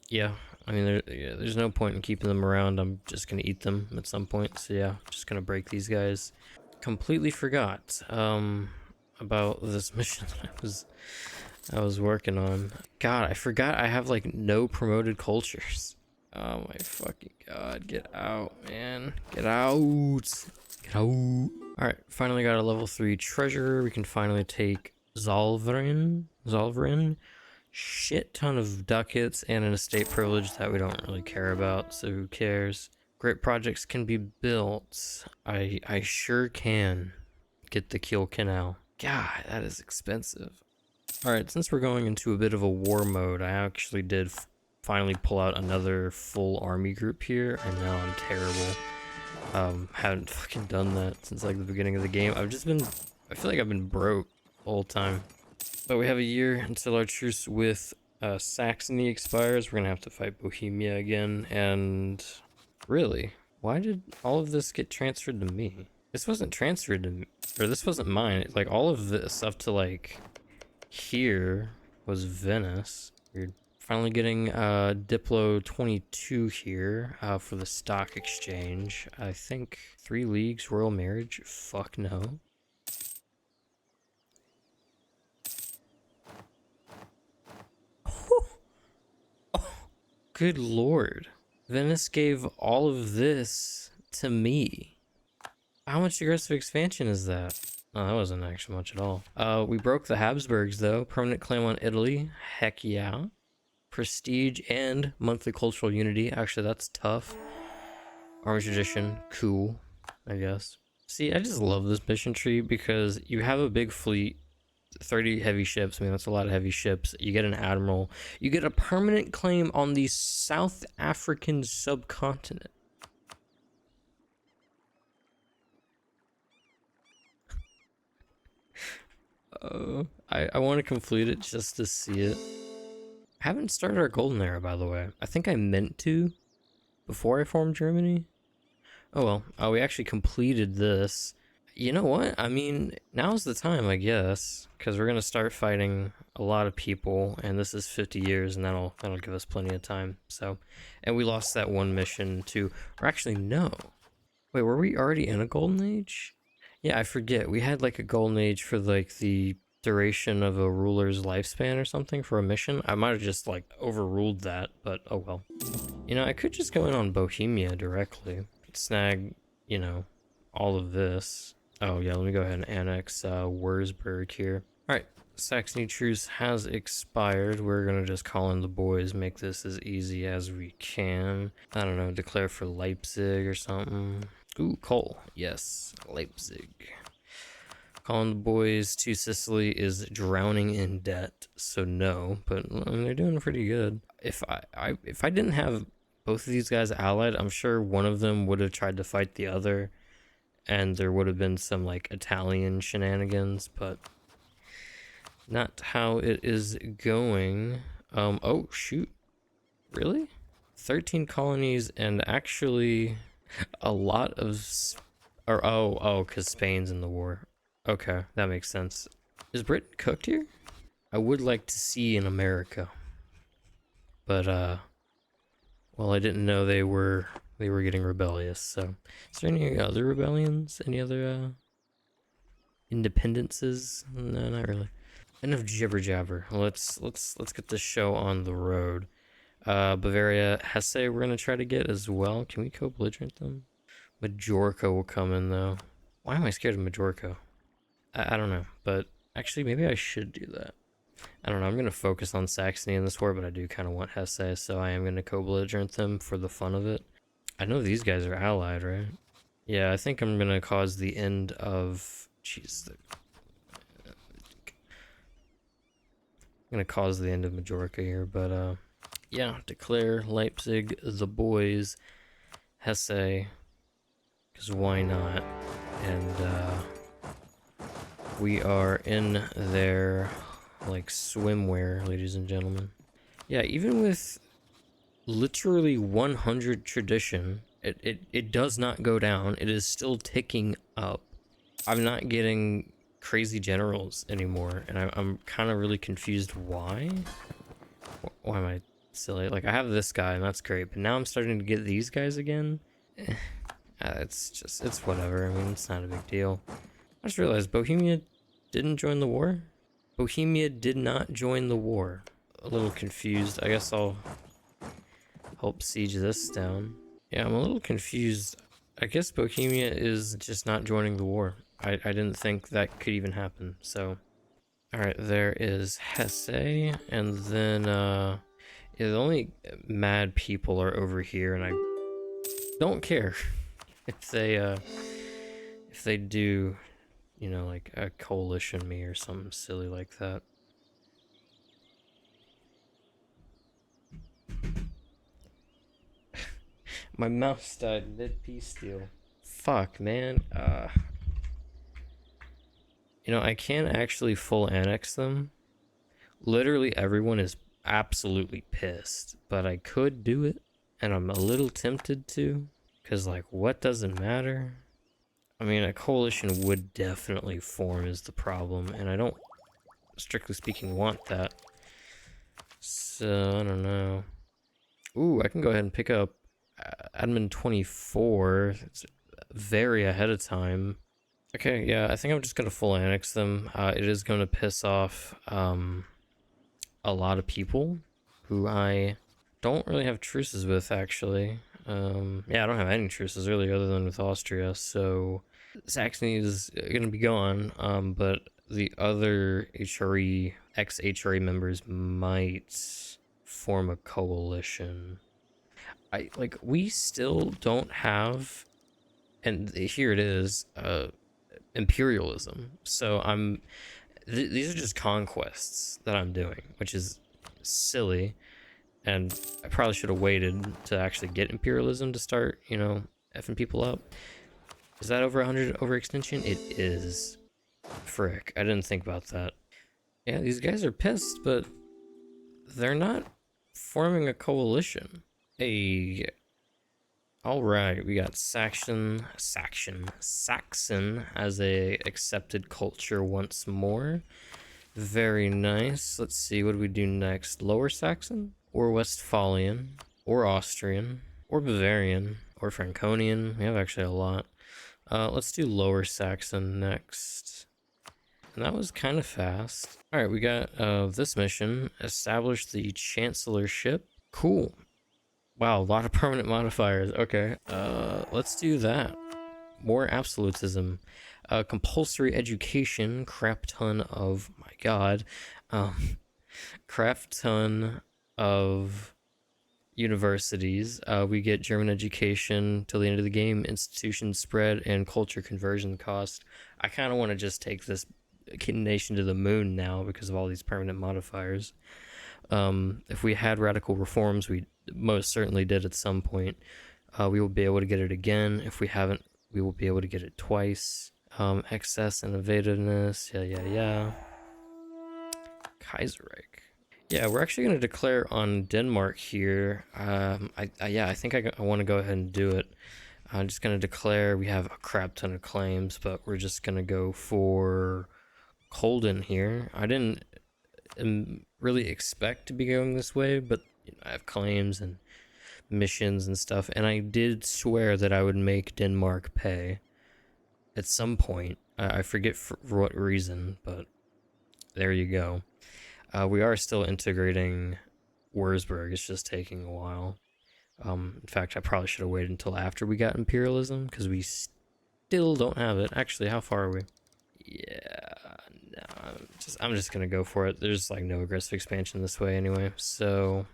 Yeah, I mean, there's no point in keeping them around. I'm just gonna eat them at some point. So yeah, just gonna break these guys. Completely forgot about this mission that I was working on. God, I forgot I have like no promoted cultures. Oh my fucking god, get out, man. Get out. Get out. Alright, finally got a level 3 treasurer. We can finally take Zollverein. Shit ton of ducats and an estate privilege that we don't really care about, so who cares? Great projects can be built. I sure can get the Kiel Canal. God, that is expensive. Alright, since we're going into a bit of a war mode, I actually did finally pull out another full army group here. I know I'm terrible. Haven't fucking done that since like the beginning of the game. I feel like I've been broke the whole time. But we have a year until our truce with Saxony expires. We're gonna have to fight Bohemia again, and really, why did all of this get transferred to me? This wasn't transferred to me, or this wasn't mine. Like all of this up to like here was Venice. Weird Finally getting Diplo 22 here for the stock exchange. I think 3 leagues, royal marriage. Fuck no. Good lord. Venice gave all of this to me. How much aggressive expansion is that? Oh, that wasn't actually much at all. We broke the Habsburgs, though. Permanent claim on Italy. Heck yeah. Prestige and monthly cultural unity. Actually, that's tough. Army tradition. Cool, I guess. See, I just love this mission tree because you have a big fleet. 30 heavy ships. I mean, that's a lot of heavy ships. You get an admiral. You get a permanent claim on the South African subcontinent. I want to complete it just to see it. I haven't started our golden era, by the way. I think I meant to before I formed Germany. Oh well. Oh, we actually completed this. You know what? I mean, now's the time, I guess, because we're gonna start fighting a lot of people, and this is 50 years, and that'll give us plenty of time. So, and we lost that one mission too. Or actually, no. Wait, were we already in a golden age? Yeah, I forget. We had like a golden age for like the duration of a ruler's lifespan or something for a mission. I might have just like overruled that, but oh well. You know, I could just go in on Bohemia directly, snag, you know, all of this. Oh yeah, let me go ahead and annex Wurzburg here. Alright, Saxony truce has expired. We're gonna just call in the boys, make this as easy as we can. I don't know, declare for Leipzig or something. Ooh, coal. Yes, Leipzig. Calling the boys to Sicily is drowning in debt, so no, but I mean, they're doing pretty good. If I didn't have both of these guys allied, I'm sure one of them would have tried to fight the other, and there would have been some like Italian shenanigans, but not how it is going. Oh shoot, really? 13 colonies and actually a lot of, or oh, because Spain's in the war. Okay, that makes sense. Is Britain cooked here? I would like to see in America, but well, I didn't know they were getting rebellious. So, is there any other rebellions? Any other independences? No, not really. Enough jibber jabber. Let's get this show on the road. Bavaria, Hesse, we're gonna try to get as well. Can we co-belligerent them? Majorca will come in though. Why am I scared of Majorca? I don't know, but actually maybe I should do that. I don't know, I'm gonna focus on Saxony in this war, but I do kind of want Hesse, so I am gonna co-belligerent them for the fun of it. I know these guys are allied, right? Yeah, I think I'm gonna cause the end of... Jeez. I'm gonna cause the end of Majorca here, but yeah, declare Leipzig the boys. Hesse, because why not? And we are in their like swimwear, ladies and gentlemen. Yeah, even with literally 100 tradition, it does not go down. It is still ticking up. I'm not getting crazy generals anymore, and I'm kind of really confused why. Why am I silly? Like, I have this guy, and that's great, but now I'm starting to get these guys again. It's whatever. I mean, it's not a big deal. I just realized Bohemia didn't join the war. Bohemia did not join the war. A little confused. I guess I'll help siege this down. Yeah, I'm a little confused. I guess Bohemia is just not joining the war. I didn't think that could even happen, so... Alright, there is Hesse, and then, yeah, the only mad people are over here, and I don't care if they do, you know, like, a coalition me or something silly like that. My mouse died mid-peace deal. Fuck, man. You know, I can actually full annex them. Literally everyone is absolutely pissed, but I could do it, and I'm a little tempted to, because, like, what doesn't matter? I mean, a coalition would definitely form is the problem, and I don't, strictly speaking, want that. So, I don't know. Ooh, I can go ahead and pick up admin 24. It's very ahead of time. Okay, yeah, I think I'm just gonna full annex them. It is gonna piss off a lot of people who I don't really have truces with, actually. Yeah, I don't have any truces really other than with Austria, so Saxony is gonna be gone, but the other HRE, ex-HRE members might form a coalition. We still don't have, and here it is, imperialism. So these are just conquests that I'm doing, which is silly. And I probably should have waited to actually get imperialism to start, effing people up. Is that over 100 overextension? It is. Frick, I didn't think about that. Yeah, these guys are pissed, but they're not forming a coalition. Hey, all right, we got Saxon as a accepted culture once more. Very nice. Let's see, what do we do next? Lower Saxon? Or Westphalian? Or Austrian? Or Bavarian? Or Franconian? We have actually a lot. Let's do Lower Saxon next. And that was kind of fast. Alright, we got this mission. Establish the Chancellorship. Cool. Wow, a lot of permanent modifiers. Okay. Let's do that. More absolutism. Compulsory education. Crap ton of, my god. Crap ton of universities. We get German education till the end of the game, institution spread, and culture conversion cost. I kind of want to just take this nation to the moon now because of all these permanent modifiers. If we had radical reforms, we most certainly did at some point. We will be able to get it again. If we haven't, we will be able to get it twice. Excess and evasiveness. Yeah. Kaiserreich. Yeah, we're actually going to declare on Denmark here. I think I want to go ahead and do it. I'm just going to declare. We have a crap ton of claims, but we're just going to go for Colden here. I didn't really expect to be going this way, but I have claims and missions and stuff, and I did swear that I would make Denmark pay at some point. I forget for what reason, but there you go. We are still integrating Wurzburg. It's just taking a while. In fact, I probably should have waited until after we got imperialism, because we still don't have it. Actually, how far are we? Yeah, no, I'm just gonna go for it. There's like no aggressive expansion this way anyway, so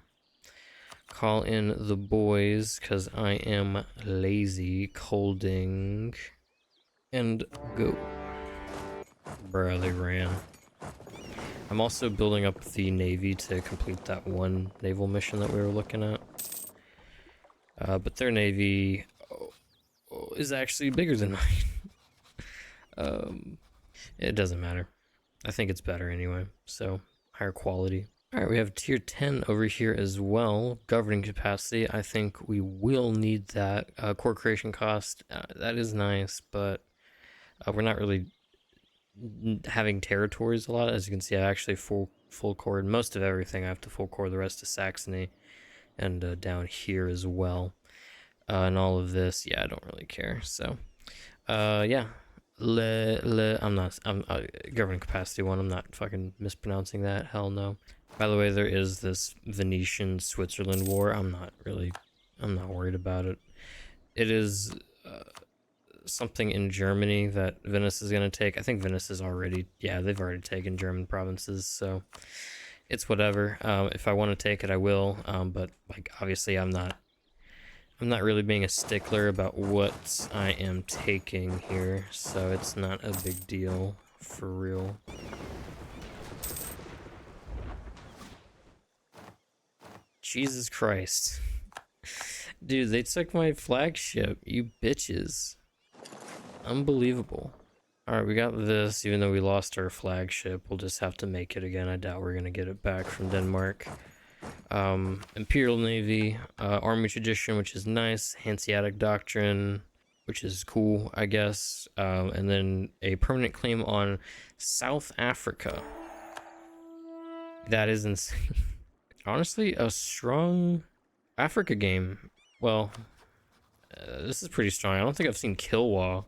call in the boys because I am lazy. Colding and go. Bruh, they ran. I'm also building up the navy to complete that one naval mission that we were looking at. But their navy is actually bigger than mine. It doesn't matter. I think it's better anyway, so higher quality. Alright, we have tier 10 over here as well. Governing capacity, I think we will need that. Core creation cost, that is nice, but we're not really having territories a lot. As you can see, I actually full core most of everything. I have to full core the rest of Saxony and down here as well. And all of this, yeah, I don't really care. So, yeah. I'm governing capacity one. I'm not fucking mispronouncing that. Hell no. By the way, there is this Venetian Switzerland war. I'm not worried about it. It is something in Germany that Venice is going to take. I think Venice is already, they've already taken German provinces, so it's whatever. If I want to take it, I will. But like, obviously, I'm not really being a stickler about what I am taking here, so it's not a big deal for real. Jesus Christ. Dude, they took my flagship, you bitches. Unbelievable. Alright, we got this, even though we lost our flagship. We'll just have to make it again. I doubt we're gonna get it back from Denmark. Imperial Navy, Army Tradition, which is nice, Hanseatic Doctrine, which is cool, I guess, and then a permanent claim on South Africa. That is insane. Honestly, a strong Africa game. Well, this is pretty strong. I don't think I've seen Killwa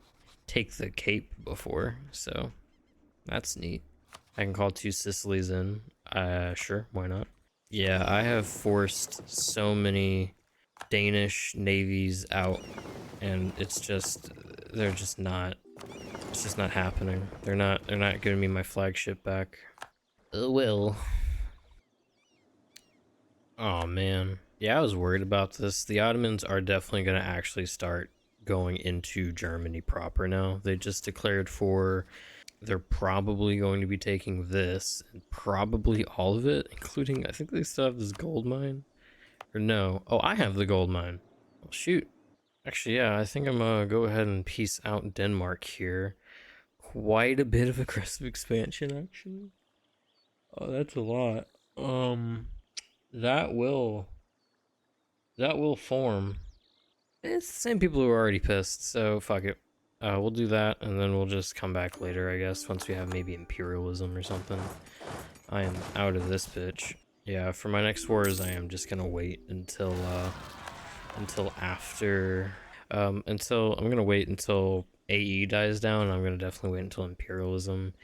take the cape before, so that's neat. I can call two Sicilies in. Sure, why not? Yeah, I have forced so many Danish navies out, and it's just they're just not. It's just not happening. They're not giving me my flagship back. Oh well. Oh man. Yeah, I was worried about this. The Ottomans are definitely going to actually start going into Germany proper now. They just declared for they're probably going to be taking this and probably all of it, including I think they still have this gold mine. Or no. Oh, I have the gold mine. Well, shoot. Actually, yeah, I think I'm gonna go ahead and peace out Denmark here. Quite a bit of aggressive expansion, actually. Oh, that's a lot. Um, that will that will form. It's the same people who are already pissed, so fuck it. We'll do that, and then we'll just come back later, I guess, once we have maybe imperialism or something. I am out of this bitch. Yeah, for my next wars, I am just gonna wait until after until I'm gonna wait until AE dies down. I'm gonna definitely wait until imperialism.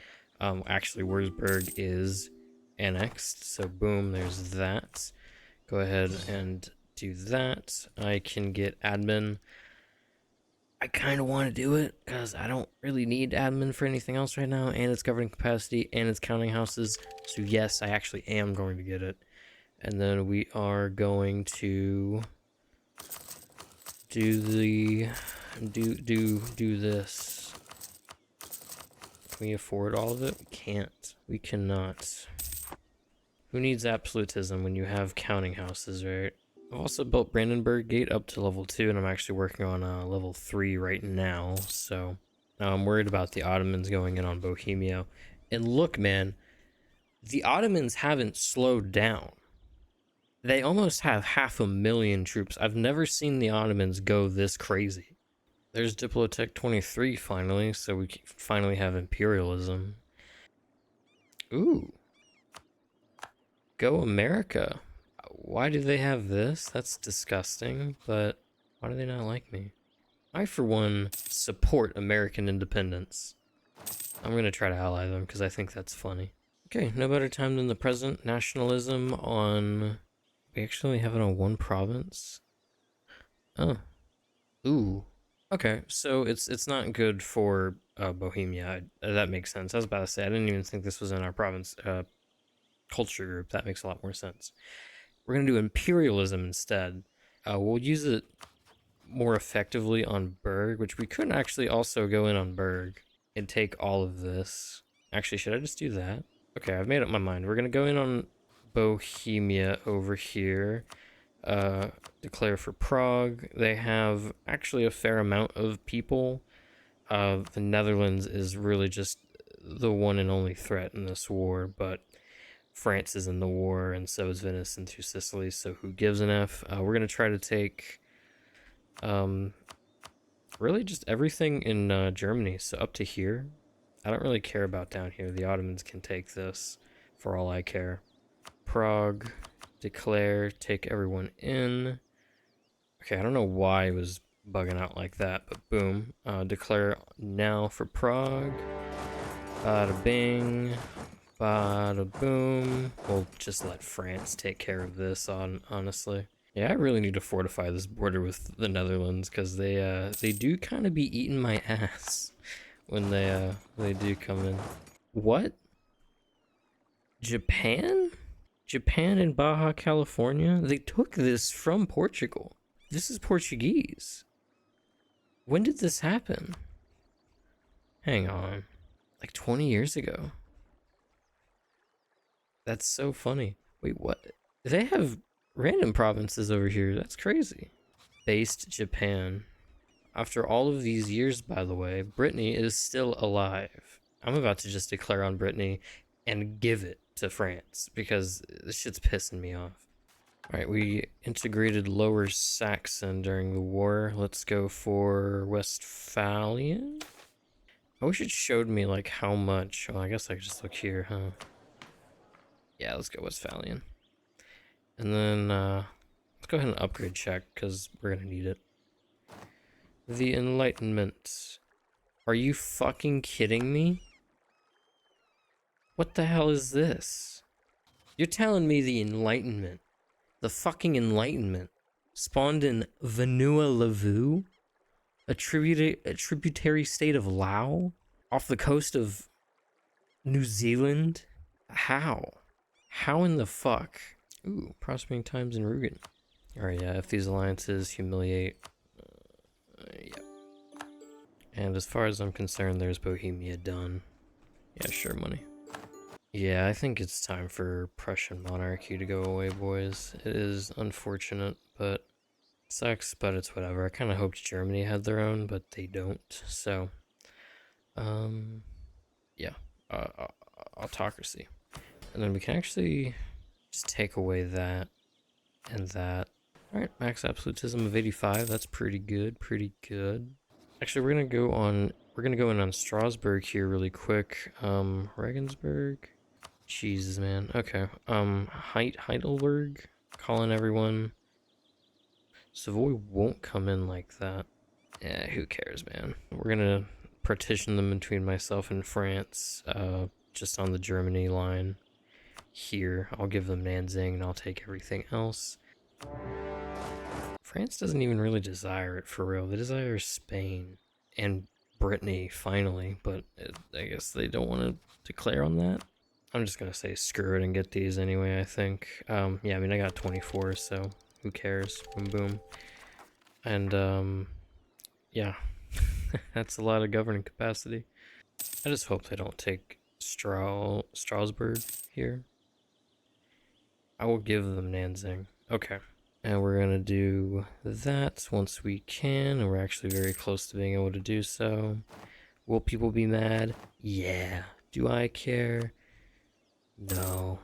Actually, Wurzburg is annexed, so boom, there's that. Go ahead and do that. I can get admin. I kind of want to do it because I don't really need admin for anything else right now, and it's governing capacity and it's counting houses. So yes, I actually am going to get it. And then we are going to do the do this. Can we afford all of it? We can't. We cannot. Who needs absolutism when you have counting houses, right? I've also built Brandenburg Gate up to level 2, and I'm actually working on level 3 right now, so now I'm worried about the Ottomans going in on Bohemia. And look, man, the Ottomans haven't slowed down. They almost have 500,000 troops. I've never seen the Ottomans go this crazy. There's Diplotech 23 finally, so we can finally have imperialism. Ooh, go America. Why do they have this? That's disgusting, but why do they not like me? I, for one, support American independence. I'm gonna try to ally them because I think that's funny. Okay, no better time than the present. Nationalism on... We actually have it on one province? Oh. Ooh. Okay, so it's not good for Bohemia. That makes sense. I was about to say, I didn't even think this was in our province culture group. That makes a lot more sense. We're gonna do imperialism instead. We'll use it more effectively on Berg, which we could actually also go in on Berg and take all of this. Actually, should I just do that? Okay, I've made up my mind. We're gonna go in on Bohemia over here. Declare for Prague. They have actually a fair amount of people. The Netherlands is really just the one and only threat in this war, but France is in the war, and so is Venice and two Sicilies, so who gives an F? We're gonna try to take um, really just everything in Germany, so up to here. I don't really care about down here. The Ottomans can take this for all I care. Prague, declare, take everyone in. Okay, I don't know why it was bugging out like that, but boom. Declare now for Prague. Bada bing. Bada boom. We'll just let France take care of this, honestly. Yeah, I really need to fortify this border with the Netherlands because they do kind of be eating my ass when they do come in. What? Japan? Japan and Baja California? They took this from Portugal. This is Portuguese. When did this happen? Hang on. Like 20 years ago. That's so funny. Wait, what? They have random provinces over here. That's crazy. Based Japan. After all of these years, by the way, Brittany is still alive. I'm about to just declare on Brittany and give it to France because this shit's pissing me off. Alright, we integrated Lower Saxon during the war. Let's go for Westphalian? I wish it showed me like how much. Oh, I guess I could just look here, huh? Yeah, let's go Westphalian. And then let's go ahead and upgrade check because we're gonna need it. The Enlightenment. Are you fucking kidding me? What the hell is this? You're telling me the Enlightenment, the fucking Enlightenment, spawned in Vanua Lavu, a tributary state of Laos, off the coast of New Zealand? How? How in the fuck? Ooh, prospering times in Rugen. Alright, yeah, if these alliances humiliate. Yeah. And as far as I'm concerned, there's Bohemia done. Yeah, sure, money. Yeah, I think it's time for Prussian monarchy to go away, boys. It is unfortunate, but sucks, but it's whatever. I kind of hoped Germany had their own, but they don't. So, yeah, autocracy. And then we can actually just take away that and that. All right, max absolutism of 85. That's pretty good, pretty good. Actually, we're gonna go in on Strasbourg here really quick. Regensburg. Jesus, man. Okay. Heidelberg. Calling everyone. Savoy won't come in like that. Yeah, who cares, man? We're gonna partition them between myself and France, just on the Germany line. Here, I'll give them Nanzing and I'll take everything else. France doesn't even really desire it for real. They desire Spain and Brittany finally, but I guess they don't want to declare on that. I'm just gonna say screw it and get these anyway, I think. Yeah, I mean, I got 24, so who cares? Boom, boom. And, yeah. That's a lot of governing capacity. I just hope they don't take Strasbourg here. I will give them Nanzing. Okay. And we're gonna do that once we can, and we're actually very close to being able to do so. Will people be mad? Yeah. Do I care? No.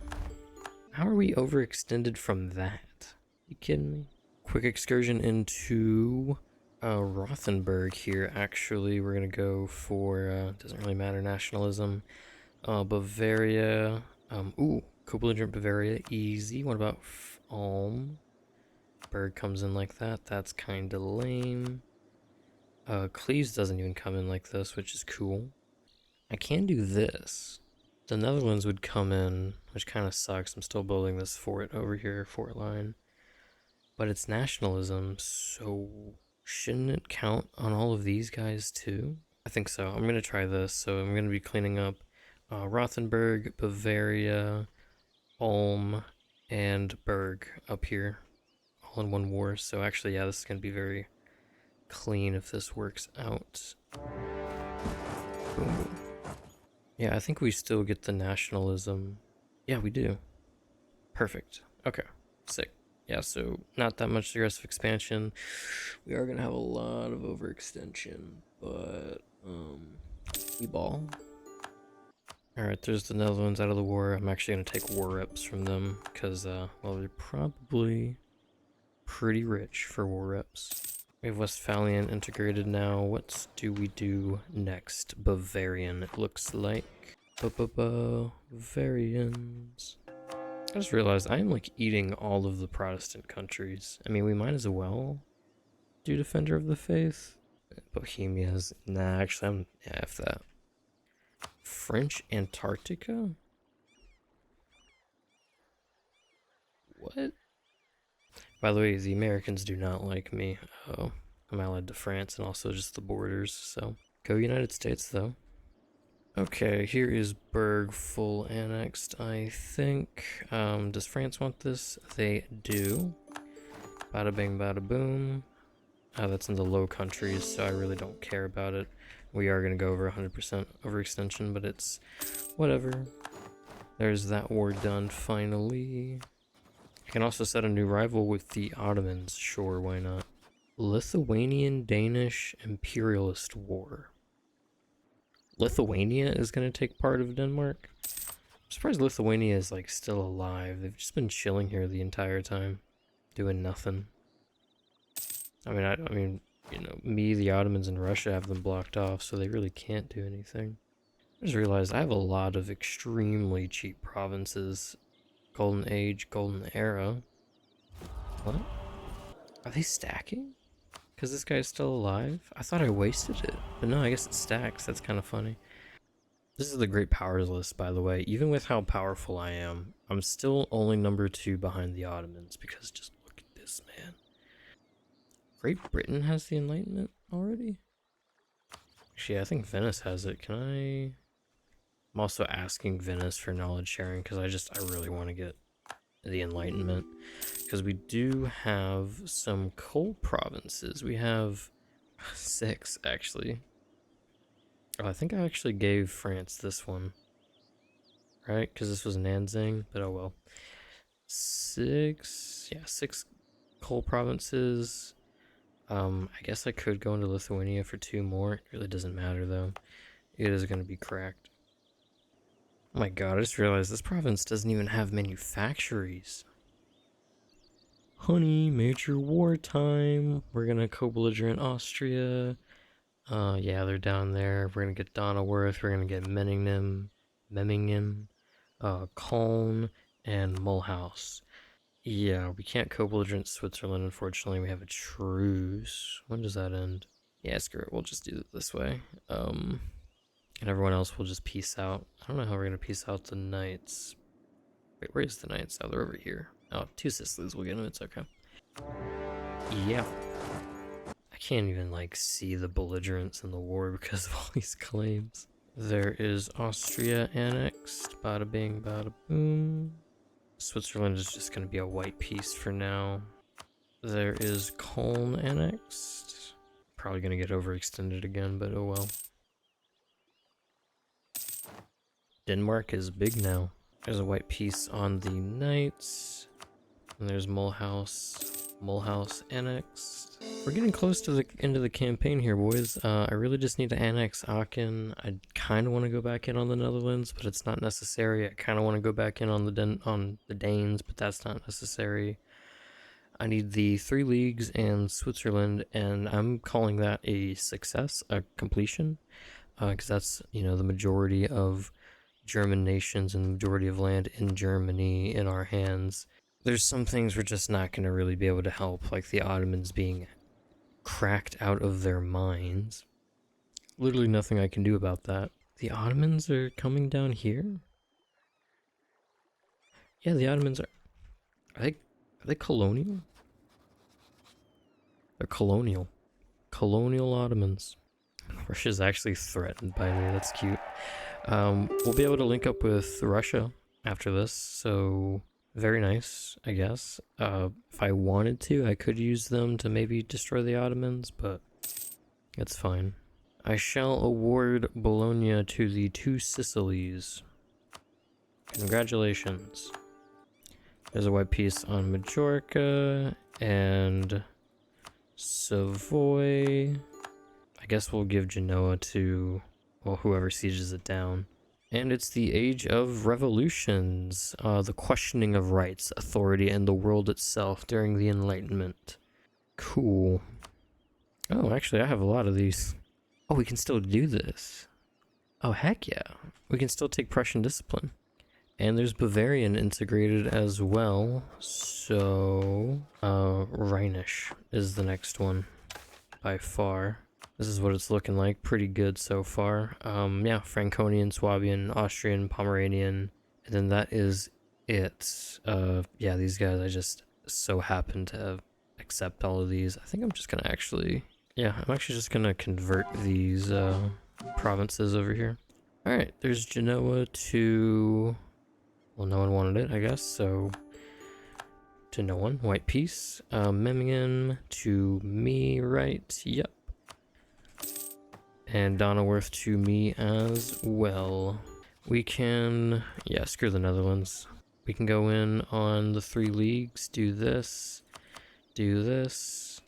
How are we overextended from that? You kidding me? Quick excursion into Rothenburg here, actually. We're gonna go for, doesn't really matter, nationalism. Bavaria. Ooh, co-belligerent Bavaria, easy. What about Ulm? Berg comes in like that. That's kind of lame. Cleves doesn't even come in like this, which is cool. I can do this. The Netherlands would come in, which kind of sucks. I'm still building this fort over here, fort line. But it's nationalism, so shouldn't it count on all of these guys too? I think so. I'm going to try this. So I'm going to be cleaning up Rothenburg, Bavaria, Ulm, and Berg up here. All in one war. So actually, yeah, this is going to be very clean if this works out. Boom. Yeah, I think we still get the nationalism. Yeah, we do. Perfect. Okay, sick. Yeah, so not that much aggressive expansion. We are gonna have a lot of overextension, but we ball. Alright, there's the Netherlands out of the war. I'm actually gonna take war reps from them, because well, they're probably pretty rich for war reps. We have Westphalian integrated now. What do we do next? Bavarian, it looks like. Bavarians. I just realized I'm like eating all of the Protestant countries. I mean, we might as well do Defender of the Faith. Bohemia's, nah, actually, yeah, F that. French Antarctica? What? By the way, the Americans do not like me. Oh, I'm allied to France and also just the borders, so go United States though. Okay, here is Berg full annexed, I think. Does France want this? They do. Bada bing, bada boom. That's in the Low Countries, so I really don't care about it. We are going to go over 100% overextension, but it's whatever. There's that war done, finally. I can also set a new rival with the Ottomans. Sure, why not? Lithuanian-Danish Imperialist War. Lithuania is going to take part of Denmark? I'm surprised Lithuania is, like, still alive. They've just been chilling here the entire time, doing nothing. I mean, you know, me, the Ottomans, and Russia have them blocked off, so they really can't do anything. I just realized I have a lot of extremely cheap provinces. Golden Age, Golden Era. What? Are they stacking? Because this guy's still alive? I thought I wasted it. But no, I guess it stacks. That's kind of funny. This is the Great Powers list, by the way. Even with how powerful I am, I'm still only number 2 behind the Ottomans, because just look at this, man. Great Britain has the Enlightenment already? Actually, I think Venice has it. Can I... I'm also asking Venice for knowledge sharing, because I really want to get the Enlightenment. Because we do have some coal provinces. We have 6, actually. Oh, I think I actually gave France this one. Right? Because this was Nanzing, but oh well. 6... Yeah, 6 coal provinces. I guess I could go into Lithuania for 2 more. It really doesn't matter, though. It is going to be cracked. Oh my god, I just realized this province doesn't even have manufactories. Honey, major wartime. We're gonna co-belligerent Austria. Yeah, they're down there. We're gonna get Donauworth. We're gonna get Memmingen, Cologne, and Mulhouse. Yeah, we can't co-belligerent Switzerland, unfortunately. We have a truce. When does that end? Yeah, screw it. We'll just do it this way. And everyone else will just peace out. I don't know how we're gonna peace out the knights. Wait, where's the knights? Oh, they're over here. Oh, 2 Sicilies. We'll get them. It's okay. Yeah. I can't even, like, see the belligerents in the war because of all these claims. There is Austria annexed. Bada bing, bada boom. Switzerland is just gonna be a white piece for now. There is Cologne annexed. Probably gonna get overextended again, but oh well. Denmark is big now. There's a white piece on the knights. And there's Mulhouse. Mulhouse annexed. We're getting close to the end of the campaign here, boys. I really just need to annex Aachen. I kind of want to go back in on the Netherlands, but it's not necessary. I kind of want to go back in on the Danes, but that's not necessary. I need the 3 leagues and Switzerland, and I'm calling that a success, a completion, because that's, you know, the majority of German nations and the majority of land in Germany in our hands. There's some things we're just not going to really be able to help, like the Ottomans being cracked out of their minds. Literally nothing I can do about that. The Ottomans are coming down here? Yeah, the Ottomans are... Are they colonial? They're colonial. Colonial Ottomans. Russia's actually threatened by me, that's cute. We'll be able to link up with Russia after this, so very nice, I guess. If I wanted to, I could use them to maybe destroy the Ottomans, but it's fine. I shall award Bologna to the 2 Sicilies. Congratulations. There's a white piece on Majorca and Savoy. I guess we'll give Genoa to, well, whoever sieges it down. And it's the age of revolutions, the questioning of rights, authority, and the world itself during the Enlightenment. Cool. Oh, actually, I have a lot of these. Oh, we can still do this. Oh, heck yeah. We can still take Prussian discipline. And there's Bavarian integrated as well. So, Rhenish is the next one by far. This is what it's looking like. Pretty good so far. Yeah, Franconian, Swabian, Austrian, Pomeranian, and then that is it. Yeah, these guys, I just so happen to accept all of these. I think I'm just gonna actually, yeah, I'm actually just gonna convert these provinces over here. All right, there's Genoa to, well, no one wanted it, I guess, so to no one. White piece. Memmingen to me, right? Yep. And Donauworth to me as well. We can, yeah, screw the Netherlands. We can go in on the 3 leagues, do this, do this.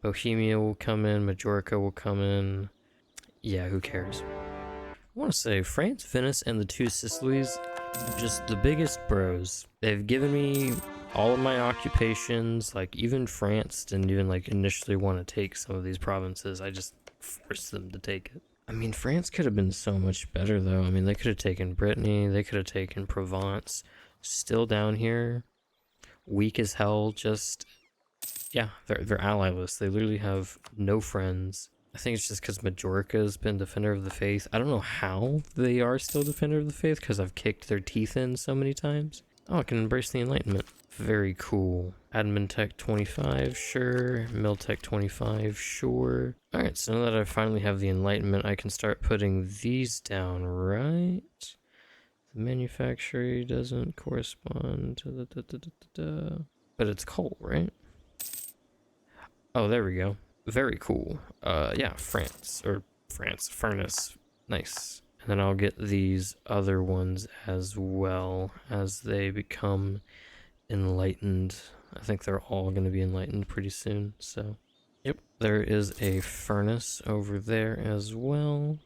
Bohemia will come in, Majorca will come in. Yeah, who cares? I want to say France, Venice, and the 2 Sicilies, just the biggest bros. They've given me all of my occupations. Like, even France didn't even, like, initially want to take some of these provinces. I just forced them to take it. I mean, France could have been so much better, though. I mean, they could have taken Brittany, they could have taken Provence. Still down here, weak as hell, just Yeah, they're allyless. They literally have no friends. I think it's just because Majorca has been Defender of the Faith. I don't know how they are still Defender of the Faith because I've kicked their teeth in so many times. Oh, I can embrace the Enlightenment. Very cool. Admin Tech 25, sure. Mill Tech 25, sure. Alright, so now that I finally have the Enlightenment, I can start putting these down, right? The manufacturer doesn't correspond to the but it's coal, right? Oh, there we go. Very cool. Yeah, France, furnace. Nice. And then I'll get these other ones as well as they become enlightened. I think they're all going to be enlightened pretty soon, so. Yep, there is a furnace over there as well.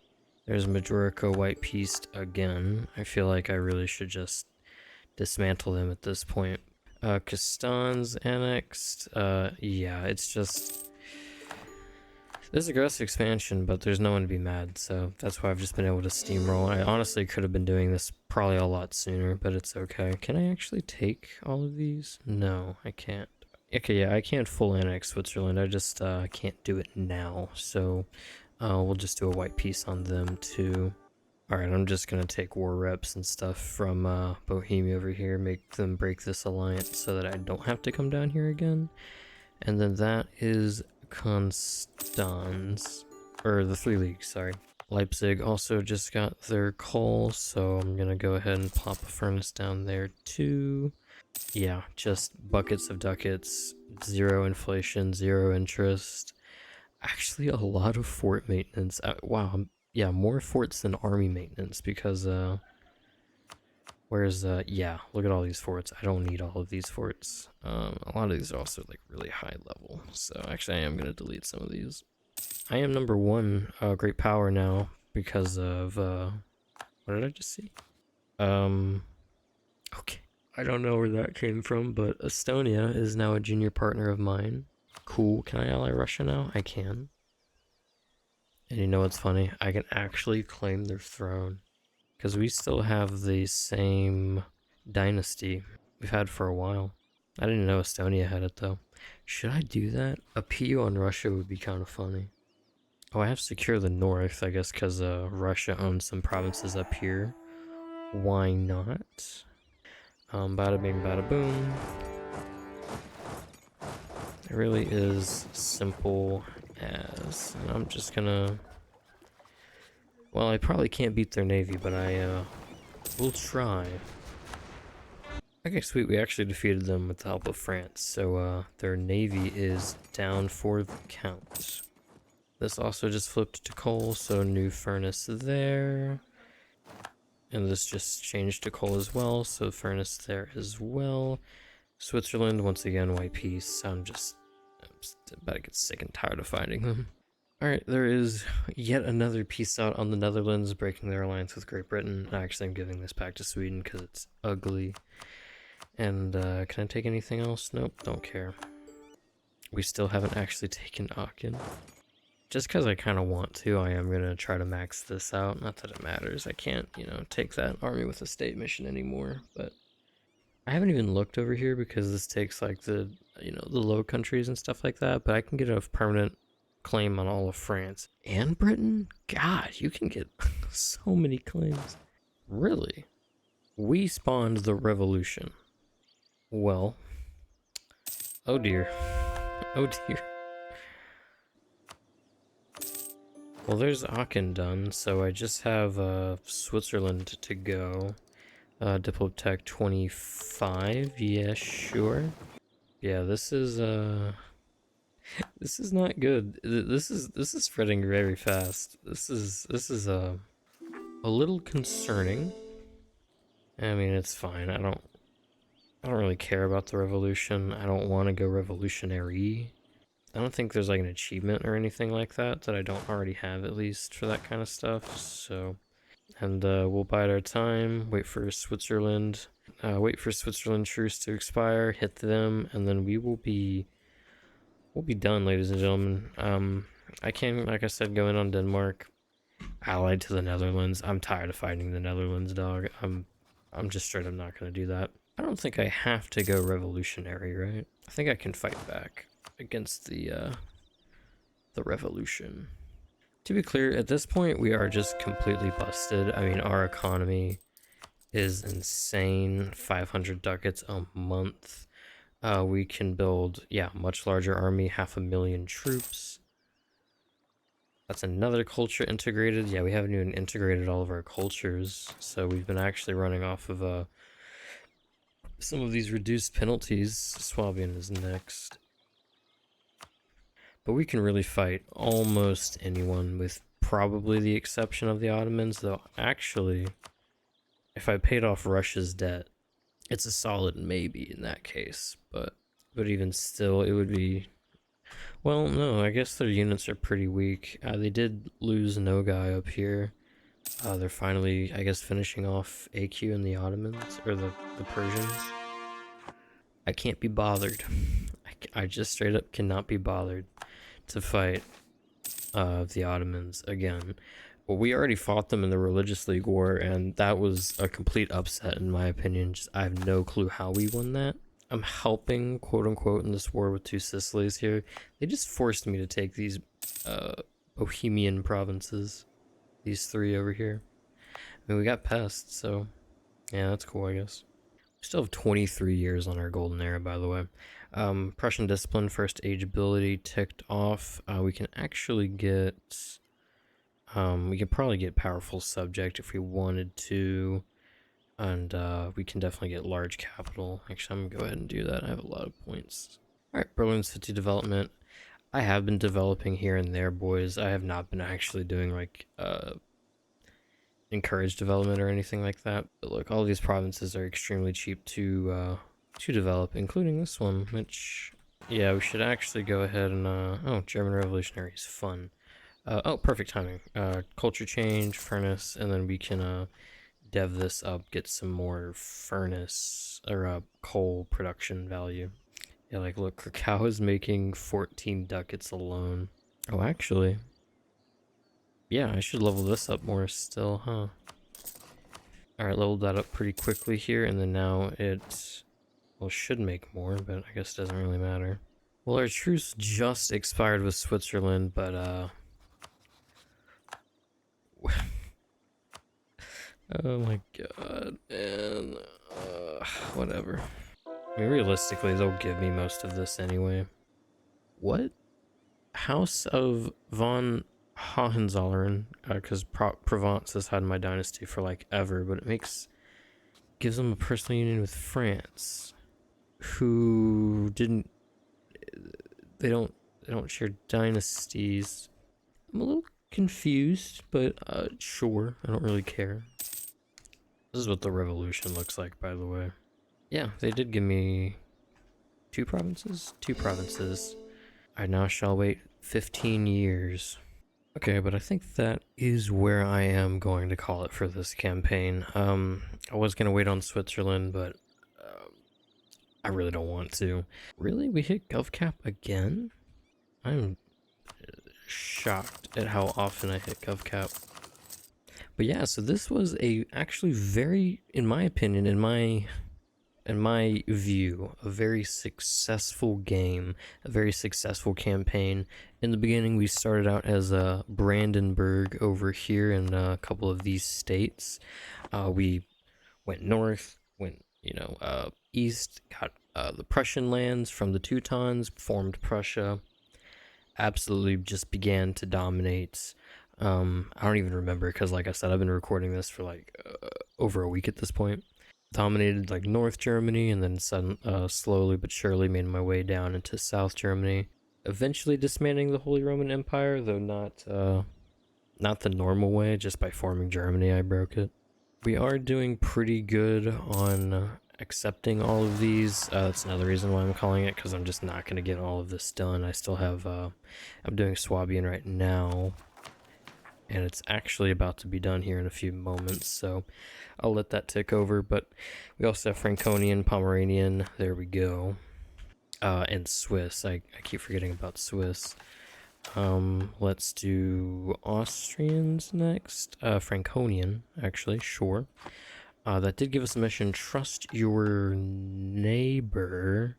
There's Majorica White Pieced again. I feel like I really should just dismantle them at this point. Kastan's annexed. Yeah, it's just... There's aggressive expansion, but there's no one to be mad, so that's why I've just been able to steamroll. I honestly could have been doing this probably a lot sooner, but it's okay. Can I actually take all of these? No, I can't. Okay, yeah, I can't full annex Switzerland. I just can't do it now, so we'll just do a white piece on them too. Alright, I'm just gonna take war reps and stuff from Bohemia over here, make them break this alliance so that I don't have to come down here again. And then that is Constance, or the 3 leagues, sorry. Leipzig also just got their coal, so I'm gonna go ahead and pop a furnace down there too. Yeah, just buckets of ducats, 0 inflation, 0 interest. Actually, a lot of fort maintenance. Wow, yeah, more forts than army maintenance because, yeah, look at all these forts. I don't need all of these forts. A lot of these are also, like, really high level. So, actually, I am going to delete some of these. I am number 1 great power now because of, what did I just see? Okay. I don't know where that came from, but Estonia is now a junior partner of mine. Cool. Can I ally Russia now? I can. And you know what's funny? I can actually claim their throne. Because we still have the same dynasty we've had for a while. I didn't know Estonia had it though. Should I do that? A PU on Russia would be kind of funny. Oh, I have to secure the north, I guess, because Russia owns some provinces up here. Why not? Bada bing, bada boom. It really is simple as... And I'm just gonna... Well, I probably can't beat their navy, but I will try. Okay, sweet, we actually defeated them with the help of France, so their navy is down for the count. This also just flipped to coal, so new furnace there. And this just changed to coal as well, so furnace there as well. Switzerland, once again, white piece. I'm just about to get sick and tired of fighting them. Alright, there is yet another peace out on the Netherlands, breaking their alliance with Great Britain. Actually, I'm giving this back to Sweden because it's ugly. And, can I take anything else? Nope, don't care. We still haven't actually taken Aachen. Just because I kind of want to, I am going to try to max this out. Not that it matters. I can't, you know, take that army with a state mission anymore, but... I haven't even looked over here because this takes, like, the, you know, the Low Countries and stuff like that, but I can get a permanent claim on all of France and Britain. God, you can get so many claims. Really? We spawned the revolution. Well, oh dear. Oh dear. Well, there's Aachen done, so I just have Switzerland to go. Diplotech 25, yeah, sure. Yeah, this is this is not good. This is spreading very fast. This is a little concerning. I mean, it's fine. I don't really care about the revolution. I don't want to go revolutionary. I don't think there's like an achievement or anything like that that I don't already have, at least, for that kind of stuff. So, and we'll bide our time, wait for Switzerland truce to expire, hit them, and then we'll be done, ladies and gentlemen. I can, like I said, go in on Denmark, allied to the Netherlands. I'm tired of fighting the Netherlands, dog. I'm just straight up not gonna do that. I don't think I have to go revolutionary, right? I think I can fight back against the revolution. To be clear, at this point, we are just completely busted. I mean, our economy is insane. 500 ducats a month. We can build, yeah, much larger army, 500,000 troops. That's another culture integrated. Yeah, we haven't even integrated all of our cultures, so we've been actually running off of some of these reduced penalties. Swabian is next. But we can really fight almost anyone, with probably the exception of the Ottomans, though actually, if I paid off Russia's debt, it's a solid maybe in that case. But even still, it would be, well, no, I guess their units are pretty weak. They did lose no guy up here. They're finally, I guess, finishing off AQ and the Ottomans, or the Persians. I can't be bothered. I just straight up cannot be bothered to fight the Ottomans again. Well, we already fought them in the Religious League War, and that was a complete upset in my opinion. Just, I have no clue how we won that. I'm helping, quote unquote, in this war with two Sicilies here. They just forced me to take these Bohemian provinces. These three over here. I mean, we got pests, so yeah, that's cool, I guess. We still have 23 years on our golden era, by the way. Prussian discipline, first age ability ticked off. We can actually get, we could probably get powerful subject if we wanted to, and we can definitely get large capital. Actually, I'm gonna go ahead and do that. I have a lot of points. All right, Berlin city development. I have been developing here and there, boys. I have not been actually doing like encourage development or anything like that. But look, all these provinces are extremely cheap to develop, including this one, which, yeah, we should actually go ahead and oh, German Revolutionary is fun. Oh, perfect timing. Culture change, furnace, and then we can dev this up, get some more furnace or coal production value. Yeah, like look, Krakow is making 14 ducats alone. Oh, actually, yeah, I should level this up more still, huh? Alright, leveled that up pretty quickly here, and then now it, well, should make more, but I guess it doesn't really matter. Well, our truce just expired with Switzerland, but oh my god, man, whatever. I mean, realistically, they'll give me most of this anyway. What? House of von Hohenzollern, because Provence has had my dynasty for like ever, but it gives them a personal union with France, who didn't, they don't share dynasties. I'm a little confused, but sure, I don't really care. This is what the revolution looks like, by the way. Yeah, they did give me two provinces. Two provinces. I now shall wait 15 years. Okay, but I think that is where I am going to call it for this campaign. I was gonna wait on Switzerland, but I really don't want to. Really? We hit GovCap again? I'm shocked at how often I hit GovCap. But yeah, so this was a actually very, in my opinion, in my view, a very successful game, a very successful campaign. In the beginning, we started out as Brandenburg over here in a couple of these states. We went north, went east, got the Prussian lands from the Teutons, formed Prussia, absolutely just began to dominate. I don't even remember because, like I said, I've been recording this for like over a week at this point. Dominated like North Germany, and then slowly but surely made my way down into South Germany. Eventually dismantling the Holy Roman Empire, though not the normal way. Just by forming Germany, I broke it. We are doing pretty good on accepting all of these. That's another reason why I'm calling it, because I'm just not going to get all of this done. I still have, I'm doing Swabian right now, and it's actually about to be done here in a few moments, so I'll let that tick over. But we also have Franconian, Pomeranian, there we go, and Swiss. I keep forgetting about Swiss. Let's do Austrians next. Franconian, actually, sure. That did give us a mission, trust your neighbor.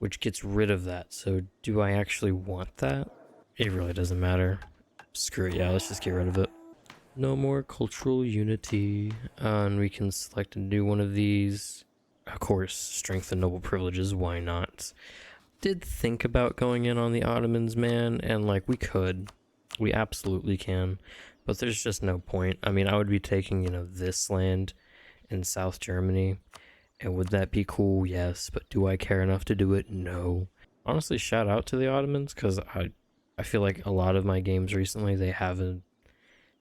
which gets rid of that. So do I actually want that? It really doesn't matter. Screw it, yeah, let's just get rid of it. No more cultural unity. And we can select a new one of these. Of course, strength and noble privileges, why not? Did think about going in on the Ottomans, man, and like we could. We absolutely can. But there's just no point. I mean, I would be taking, this land in South Germany. And would that be cool? Yes. But do I care enough to do it? No. Honestly, shout out to the Ottomans, because I feel like a lot of my games recently, they haven't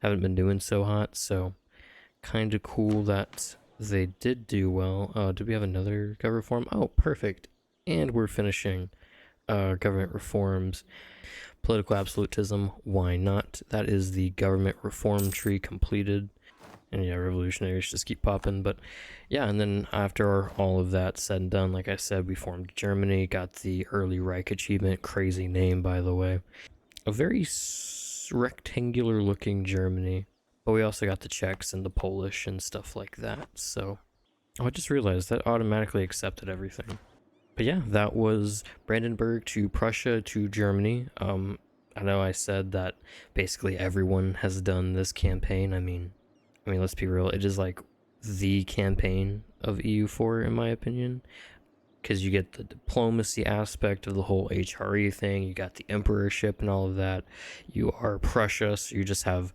been doing so hot, so kind of cool that they did do well. Did we have another government reform? Oh, perfect. And we're finishing government reforms. Political absolutism, why not? That is the government reform tree completed. And yeah, revolutionaries just keep popping. But yeah, and then after all of that said and done, like I said, we formed Germany, got the early Reich achievement. Crazy name, by the way. A very rectangular looking Germany. But we also got the Czechs and the Polish and stuff like that. So I just realized that automatically accepted everything. But yeah, that was Brandenburg to Prussia to Germany. I know I said that basically everyone has done this campaign. I mean, let's be real. It is like the campaign of EU4 in my opinion, because you get the diplomacy aspect of the whole HRE thing. You got the emperorship and all of that. You are Prussia, so you just have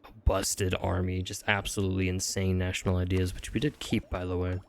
a busted army, just absolutely insane national ideas, which we did keep, by the way.